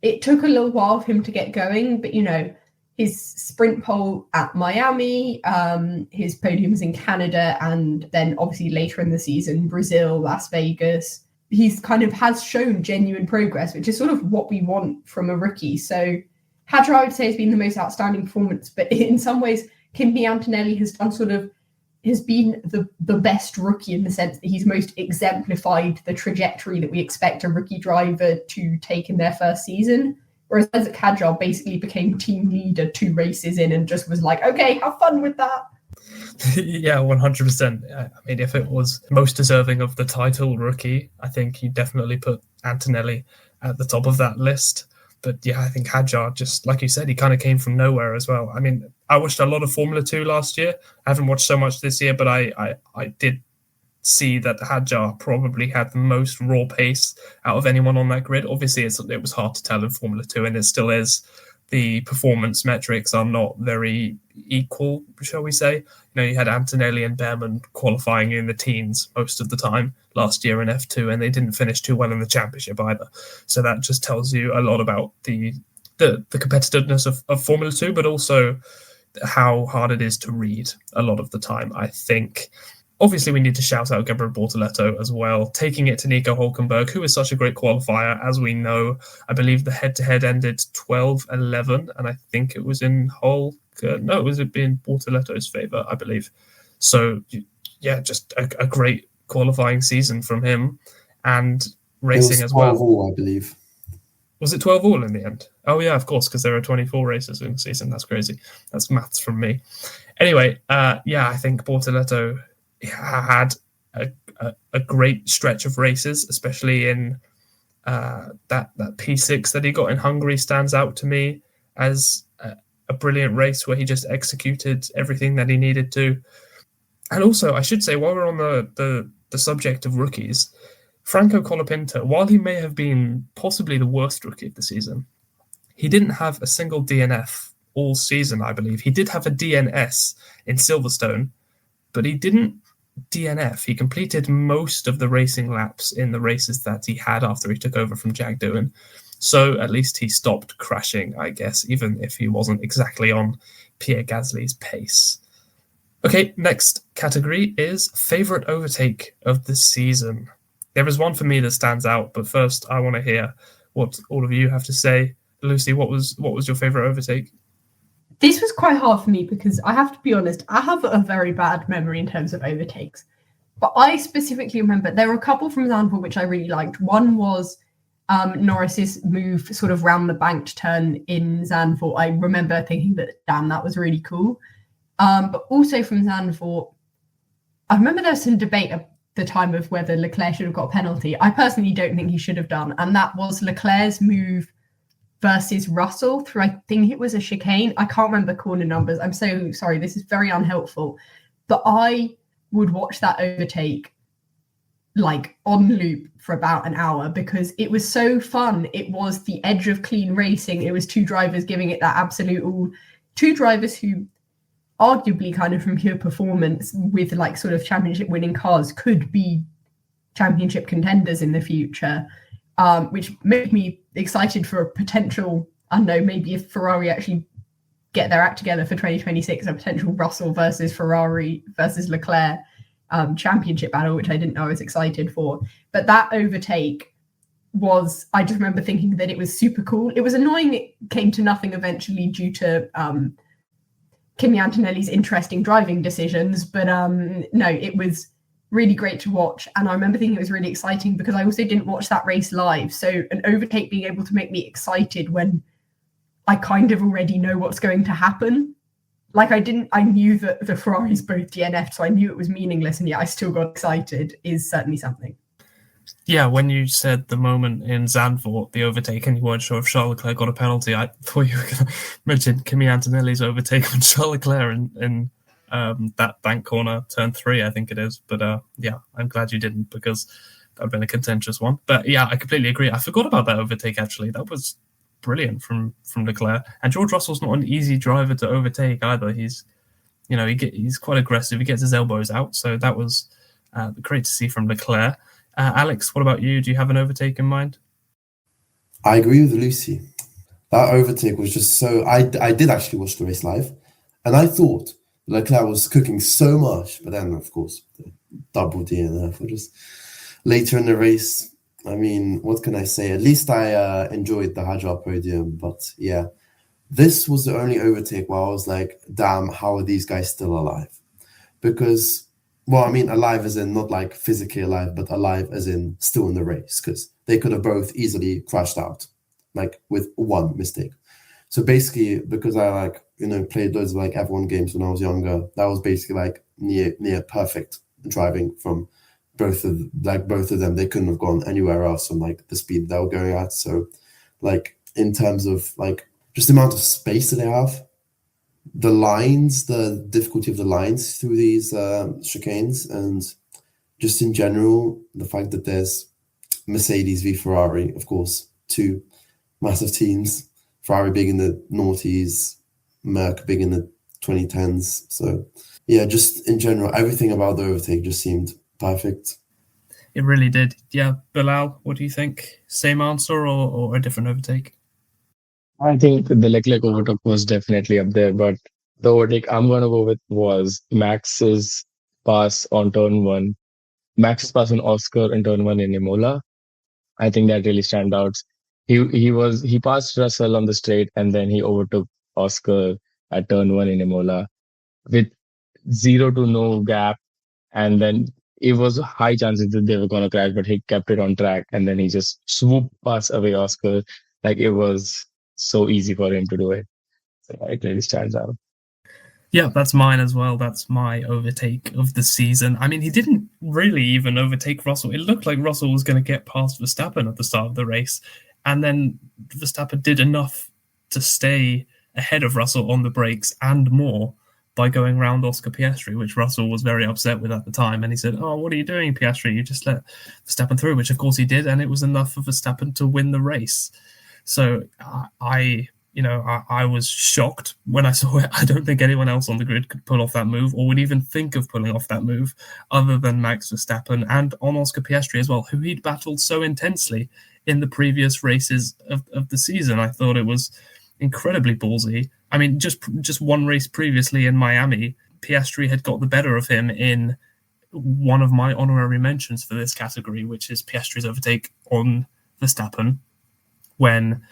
it took a little while for him to get going, but, you know, his sprint pole at Miami, his podiums in Canada, and then obviously later in the season, Brazil, Las Vegas, he's kind of has shown genuine progress, which is sort of what we want from a rookie. So Hadjar, I would say, has been the most outstanding performance, but in some ways, Kimi Antonelli has been the best rookie in the sense that he's most exemplified the trajectory that we expect a rookie driver to take in their first season. Whereas Isaac Hadjar basically became team leader 2 races in and just was like, okay, have fun with that. Yeah, 100%. I mean, if it was most deserving of the title rookie, I think he'd definitely put Antonelli at the top of that list. But yeah, I think Hadjar, just like you said, he kind of came from nowhere as well. I mean, I watched a lot of Formula 2 last year. I haven't watched so much this year, but I did see that Hadjar probably had the most raw pace out of anyone on that grid. Obviously, it was hard to tell in Formula 2, and it still is. The performance metrics are not very equal, shall we say. You know, you had Antonelli and Behrman qualifying in the teens most of the time last year in F2, and they didn't finish too well in the championship either. So that just tells you a lot about the competitiveness of Formula 2, but also how hard it is to read a lot of the time, I think. Obviously, we need to shout out Gabriel Bortoleto as well, taking it to Nico Hulkenberg, who is such a great qualifier. As we know, I believe the head-to-head ended 12-11, and I think it was in it was in Bortoleto's favour, I believe. So, yeah, just a great qualifying season from him, and racing as well. 12-all, I believe. Was it 12-all in the end? Oh, yeah, of course, because there are 24 races in the season. That's crazy. That's maths from me. Anyway, I think Bortoleto had a great stretch of races, especially in that P6 that he got in Hungary stands out to me as a brilliant race where he just executed everything that he needed to. And also, I should say, while we're on the subject of rookies, Franco Colapinto, while he may have been possibly the worst rookie of the season, he didn't have a single DNF all season, I believe. He did have a DNS in Silverstone, but he didn't DNF. He completed most of the racing laps in the races that he had after he took over from Jag Doohan. So at least he stopped crashing, I guess, even if he wasn't exactly on Pierre Gasly's pace. Okay, next category is favourite overtake of the season. There is one for me that stands out, but first I want to hear what all of you have to say. Lucy, what was your favourite overtake? This was quite hard for me because I have to be honest, I have a very bad memory in terms of overtakes. But I specifically remember there were a couple from Zandvoort which I really liked. One was Norris's move sort of round the banked turn in Zandvoort. I remember thinking that, damn, that was really cool. But also from Zandvoort, I remember there was some debate at the time of whether Leclerc should have got a penalty. I personally don't think he should have done. And that was Leclerc's move versus Russell through, I think it was a chicane. I can't remember corner numbers. I'm so sorry. This is very unhelpful. But I would watch that overtake like on loop for about an hour because it was so fun. It was the edge of clean racing. It was two drivers giving it that absolute all. Two drivers who arguably kind of from pure performance with like sort of championship winning cars could be championship contenders in the future. Which made me excited for a potential, I don't know, maybe if Ferrari actually get their act together for 2026, a potential Russell versus Ferrari versus Leclerc championship battle, which I didn't know I was excited for. But that overtake was, I just remember thinking that it was super cool. It was annoying it came to nothing eventually due to Kimi Antonelli's interesting driving decisions, but no, it was really great to watch. And I remember thinking it was really exciting because I also didn't watch that race live. So an overtake being able to make me excited when I kind of already know what's going to happen. Like I knew that the Ferraris both DNF'd, so I knew it was meaningless, and yet I still got excited is certainly something. Yeah, when you said the moment in Zandvoort, the overtake, and you weren't sure if Charles Leclerc got a penalty, I thought you were going to mention Kimi Antonelli's overtake on Charles Leclerc in that bank corner, turn 3, I think it is. But yeah, I'm glad you didn't, because that would have been a contentious one. But yeah, I completely agree. I forgot about that overtake, actually. That was brilliant from Leclerc. And George Russell's not an easy driver to overtake either. He's quite aggressive. He gets his elbows out. So that was great to see from Leclerc. Alex, what about you? Do you have an overtake in mind? I agree with Lucy. That overtake was just so... I did actually watch the race live, and I thought Leclerc was cooking so much, but then, of course, the double DNF or just later in the race. I mean, what can I say? At least I enjoyed the Hajjar podium, but yeah, this was the only overtake where I was like, damn, how are these guys still alive? Because... well, I mean, alive as in not like physically alive, but alive as in still in the race, because they could have both easily crashed out, like with one mistake. So basically, because I played loads of like F1 games when I was younger, that was basically like near perfect driving from both of them. They couldn't have gone anywhere else on like the speed they were going at. So like in terms of like just the amount of space that they have, the difficulty of the lines through these chicanes, and just in general, the fact that there's Mercedes v Ferrari, of course, two massive teams, Ferrari big in the noughties, Merc big in the 2010s. So yeah, just in general, everything about the overtake just seemed perfect. It really did. Yeah, Bilal, what do you think? Same answer or a different overtake? I think the Leclerc overtake was definitely up there, but the overtake I'm going to go with was Max's pass on turn 1. Max's pass on Oscar in turn 1 in Imola. I think that really stands out. He passed Russell on the straight, and then he overtook Oscar at turn 1 in Imola with 0 to no gap, and then it was high chances that they were going to crash, but he kept it on track, and then he just swooped past away Oscar. Like, it was so easy for him to do it. So it really stands out. Yeah, that's mine as well. That's my overtake of the season. I mean, he didn't really even overtake Russell. It looked like Russell was going to get past Verstappen at the start of the race, and then Verstappen did enough to stay ahead of Russell on the brakes and more by going round Oscar Piastri, which Russell was very upset with at the time. And he said, "Oh, what are you doing, Piastri? You just let Verstappen through," which of course he did, and it was enough for Verstappen to win the race. So I was shocked when I saw it. I don't think anyone else on the grid could pull off that move or would even think of pulling off that move other than Max Verstappen and on Oscar Piastri as well, who he'd battled so intensely in the previous races of the season. I thought it was incredibly ballsy. I mean, just one race previously in Miami, Piastri had got the better of him in one of my honorary mentions for this category, which is Piastri's overtake on Verstappen, when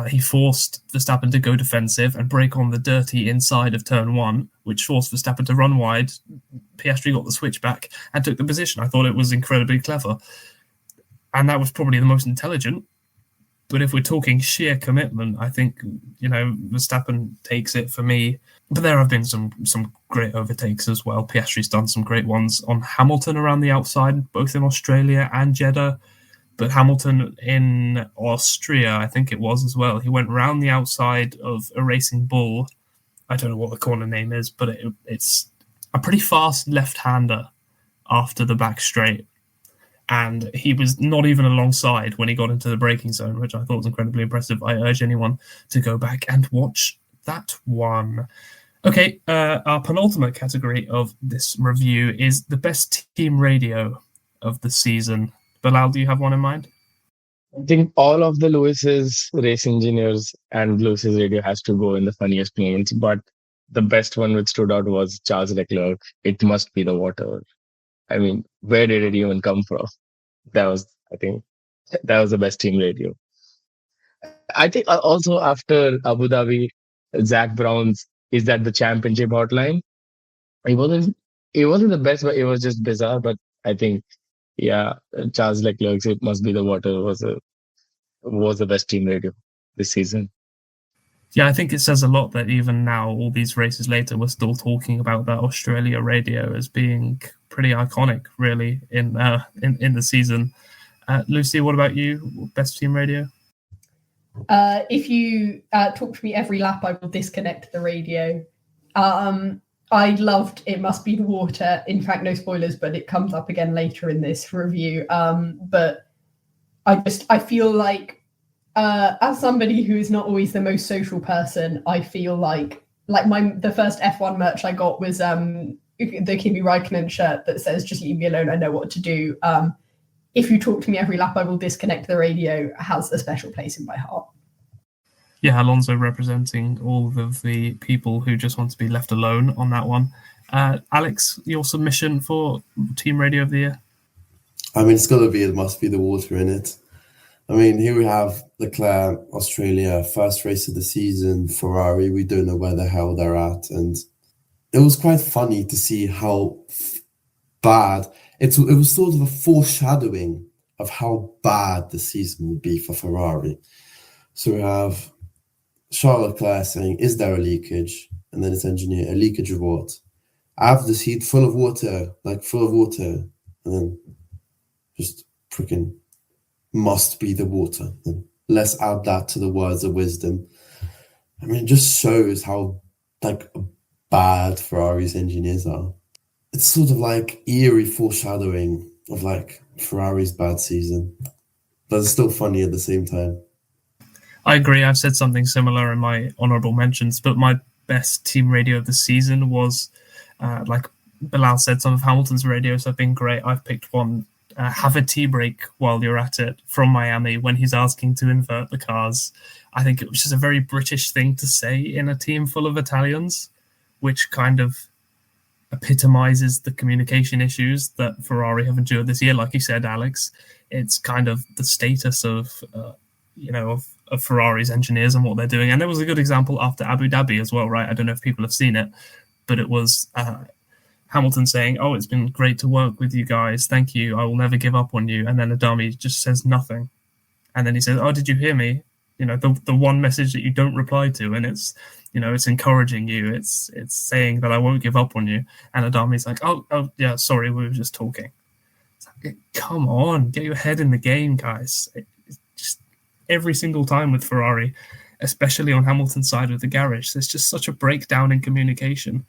he forced Verstappen to go defensive and brake on the dirty inside of turn 1, which forced Verstappen to run wide. Piastri got the switch back and took the position. I thought it was incredibly clever. And that was probably the most intelligent. But if we're talking sheer commitment, I think, Verstappen takes it for me. But there have been some great overtakes as well. Piastri's done some great ones on Hamilton around the outside, both in Australia and Jeddah. But Hamilton in Austria, I think it was as well. He went round the outside of a Racing Bull. I don't know what the corner name is, but it's a pretty fast left-hander after the back straight. And he was not even alongside when he got into the braking zone, which I thought was incredibly impressive. I urge anyone to go back and watch that one. Okay, our penultimate category of this review is the best team radio of the season. Bilal, do you have one in mind? I think all of the Lewis's race engineers and Lewis's radio has to go in the funniest moments, but the best one which stood out was Charles Leclerc. It must be the water. I mean, where did it even come from? That was, I think, That was the best team radio. I think also after Abu Dhabi, Zach Brown's "Is That the Championship" hotline. It wasn't. It wasn't the best, but it was just bizarre. But I think, yeah, Charles Leclerc's "It Must Be the Water" was the best team radio this season. Yeah, I think it says a lot that even now, all these races later, we're still talking about that Australia radio as being pretty iconic, really, in the season. Lucy, what about you? Best team radio? If you talk to me every lap, I will disconnect the radio. I loved "It Must Be the Water." In fact, no spoilers, but it comes up again later in this review. But I feel like, as somebody who is not always the most social person, I feel like the first F1 merch I got was the Kimi Räikkönen shirt that says "Just leave me alone, I know what to do." If you talk to me every lap, I will disconnect the radio has a special place in my heart. Yeah, Alonso representing all of the people who just want to be left alone on that one. Alex, your submission for Team Radio of the Year? I mean, it's got to be "It Must Be the Water" in it. I mean, here we have Leclerc, Australia, first race of the season, Ferrari. We don't know where the hell they're at. And it was quite funny to see how bad. It was sort of a foreshadowing of how bad the season would be for Ferrari. So we have Charles Leclerc saying, "Is there a leakage?" And then his engineer, "A leakage of what?" "I have this heat full of water. And then just freaking "must be the water." And let's add that to the words of wisdom. I mean, it just shows how bad Ferrari's engineers are. It's sort of like eerie foreshadowing of Ferrari's bad season, but it's still funny at the same time. I agree. I've said something similar in my honourable mentions, but my best team radio of the season was, like Bilal said, some of Hamilton's radios have been great. I've picked one, "Have a tea break while you're at it," from Miami when he's asking to invert the cars. I think it was just a very British thing to say in a team full of Italians, which kind of epitomizes the communication issues that Ferrari have endured this year. Like you said, Alex, it's kind of the status of Ferrari's engineers and what they're doing. And there was a good example after Abu Dhabi as well, right? I don't know if people have seen it, but it was Hamilton saying, "Oh, it's been great to work with you guys. Thank you. I will never give up on you." And then Adami just says nothing. And then he says, "Oh, did you hear me?" The one message that you don't reply to, and it's encouraging you. It's saying that I won't give up on you. And Adami's like, oh yeah, sorry, we were just talking. It's like, come on, get your head in the game, guys. Just every single time with Ferrari, especially on Hamilton's side of the garage, there's just such a breakdown in communication.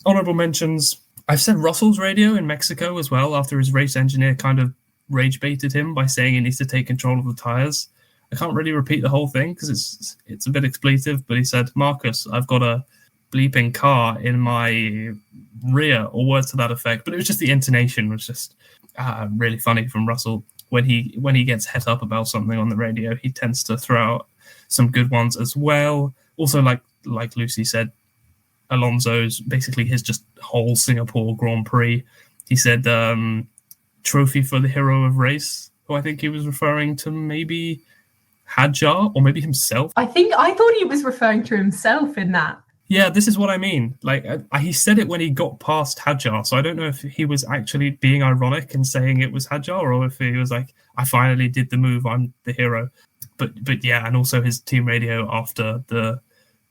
Honorable mentions. I've said Russell's radio in Mexico as well, after his race engineer kind of rage baited him by saying he needs to take control of the tires. I can't really repeat the whole thing because it's a bit expletive, but he said, "Marcus, I've got a bleeping car in my rear," or words to that effect. But it was just the intonation was just really funny from Russell. When he gets het up about something on the radio, he tends to throw out some good ones as well. Also, like Lucy said, Alonso's basically his just whole Singapore Grand Prix. He said trophy for the hero of race, who I think he was referring to maybe Hadjar or maybe himself. I thought he was referring to himself in that. Yeah, this is what I mean. He said it when he got past Hadjar, so I don't know if he was actually being ironic and saying it was Hadjar, or if he was like, "I finally did the move, I'm the hero." But yeah, and also his team radio after the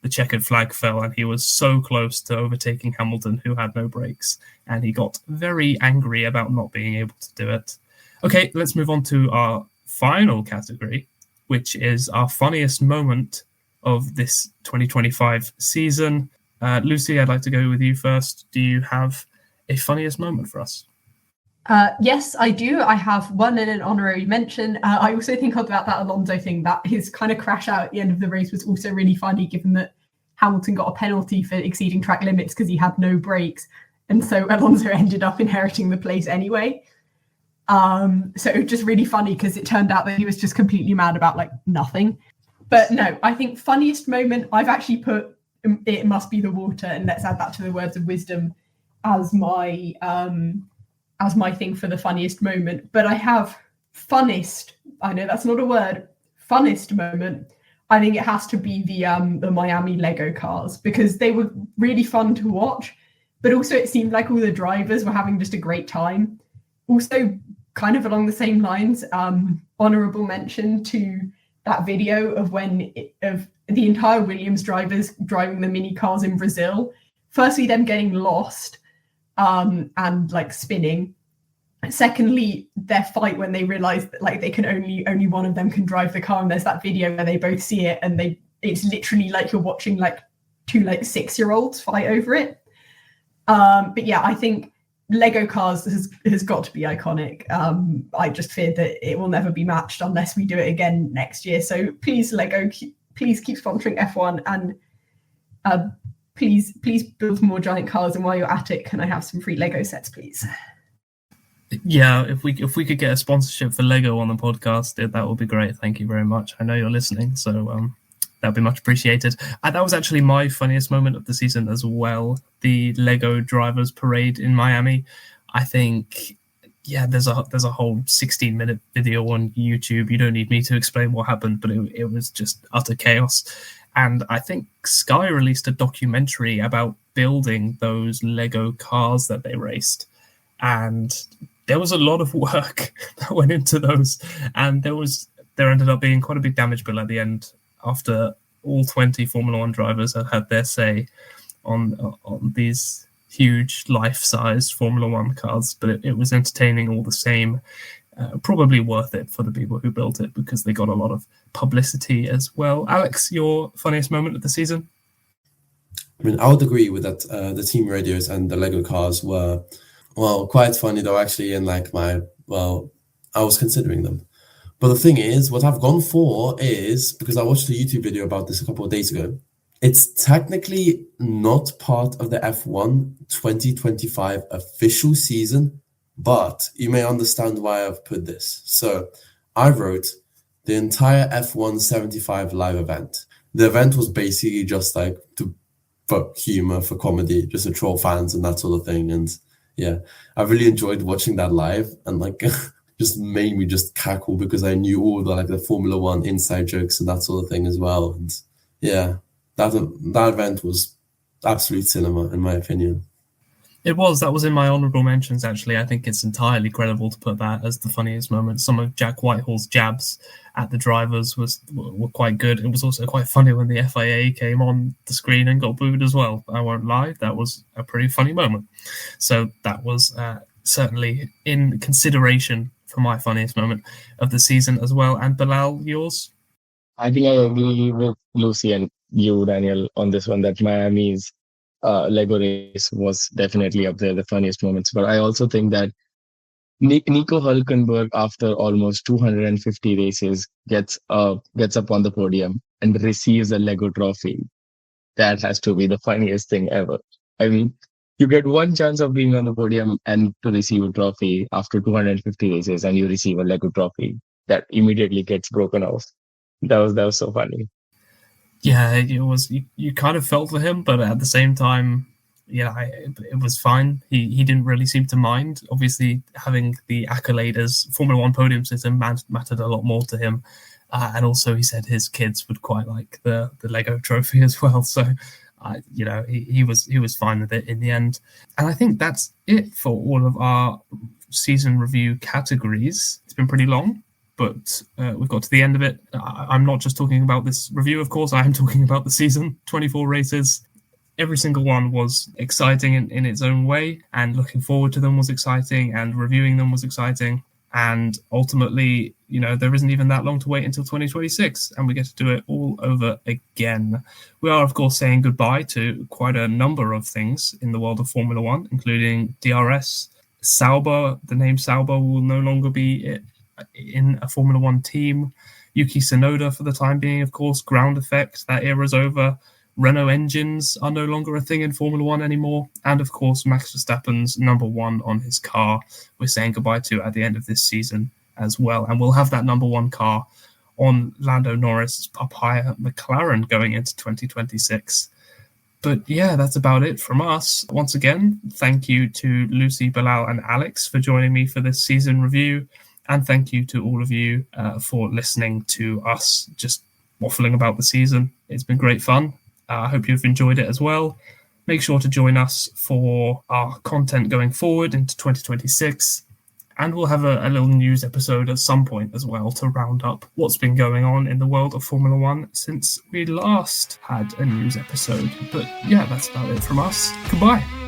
checkered flag fell, and he was so close to overtaking Hamilton, who had no brakes, and he got very angry about not being able to do it. Okay, let's move on to our final category, which is our funniest moment of this 2025 season. Lucy, I'd like to go with you first. Do you have a funniest moment for us? Yes, I do. I have one and an honorary mention. I also think about that Alonso thing, that his kind of crash out at the end of the race was also really funny, given that Hamilton got a penalty for exceeding track limits because he had no brakes. And so Alonso ended up inheriting the place anyway. So it was just really funny because it turned out that he was just completely mad about nothing. But no, I think funniest moment, I've actually put "It Must Be the Water," and let's add that to the words of wisdom as my thing for the funniest moment. But I have funnest, I know that's not a word, funnest moment, I think it has to be the Miami Lego cars, because they were really fun to watch, but also it seemed like all the drivers were having just a great time. Also, kind of along the same lines, honorable mention to that video of of the entire Williams drivers driving the mini cars in Brazil. Firstly, them getting lost and like spinning. Secondly, their fight when they realize that like they can only one of them can drive the car, and there's that video where they both see it, and it's literally like you're watching like two like 6-year-olds fight over it. But yeah, I think Lego cars has got to be iconic. I just fear that it will never be matched unless we do it again next year. So please, Lego, please keep sponsoring F1, and please build more giant cars. And while you're at it, can I have some free Lego sets, please? Yeah, if we could get a sponsorship for Lego on the podcast, that would be great. Thank you very much. I know you're listening, so that'd be much appreciated. And that was actually my funniest moment of the season as well. The Lego drivers parade in Miami. I think, yeah, there's a whole 16-minute video on YouTube. You don't need me to explain what happened, but it was just utter chaos. And I think Sky released a documentary about building those Lego cars that they raced. And there was a lot of work that went into those. And there ended up being quite a big damage bill at the end after all 20 Formula One drivers had their say on these huge life-sized Formula One cars. But it was entertaining all the same. Probably worth it for the people who built it, because they got a lot of publicity as well. Alex, your funniest moment of the season? I mean, I would agree with that. The team radios and the Lego cars were, well, quite funny though, actually. And like I was considering them. But the thing is, what I've gone for is, because I watched a YouTube video about this a couple of days ago, it's technically not part of the F1 2025 official season, but you may understand why I've put this. So I wrote the entire F1 75 live event. The event was basically just like for humor, for comedy, just to troll fans and that sort of thing. And yeah, I really enjoyed watching that live, and like just made me just cackle because I knew all the Formula One inside jokes and that sort of thing as well. And yeah, that event was absolute cinema in my opinion. That was in my honourable mentions, actually. I think it's entirely credible to put that as the funniest moment. Some of Jack Whitehall's jabs at the drivers were quite good. It was also quite funny when the FIA came on the screen and got booed as well. I won't lie, that was a pretty funny moment. So that was certainly in consideration for my funniest moment of the season as well. And Bilal, yours? I think I agree with Lucy and you, Daniel, on this one, that Miami's Lego race was definitely up there, the funniest moments. But I also think that Nico Hülkenberg, after almost 250 races, gets up on the podium and receives a Lego trophy. That has to be the funniest thing ever. I mean, you get one chance of being on the podium and to receive a trophy after 250 races, and you receive a Lego trophy that immediately gets broken off. That was so funny. Yeah, it was. You kind of felt for him, but at the same time, yeah, it was fine. He didn't really seem to mind. Obviously, having the accolade as Formula One podium sitter mattered a lot more to him, and also he said his kids would quite like the Lego trophy as well. So, he was fine with it in the end. And I think that's it for all of our season review categories. It's been pretty long, but we've got to the end of it. I'm not just talking about this review, of course. I am talking about the season, 24 races. Every single one was exciting in its own way, and looking forward to them was exciting, and reviewing them was exciting. And ultimately, there isn't even that long to wait until 2026, and we get to do it all over again. We are, of course, saying goodbye to quite a number of things in the world of Formula One, including DRS. Sauber, the name Sauber will no longer be in a Formula One team. Yuki Tsunoda for the time being, of course. Ground effect, that era's over. Renault engines are no longer a thing in Formula One anymore. And of course, Max Verstappen's number one on his car, we're saying goodbye to at the end of this season as well. And we'll have that number one car on Lando Norris' papaya McLaren going into 2026. But yeah, that's about it from us. Once again, thank you to Lucy, Bilal and Alex for joining me for this season review. And thank you to all of you for listening to us just waffling about the season. It's been great fun. I hope you've enjoyed it as well. Make sure to join us for our content going forward into 2026. And we'll have a little news episode at some point as well to round up what's been going on in the world of Formula One since we last had a news episode. But yeah, that's about it from us. Goodbye.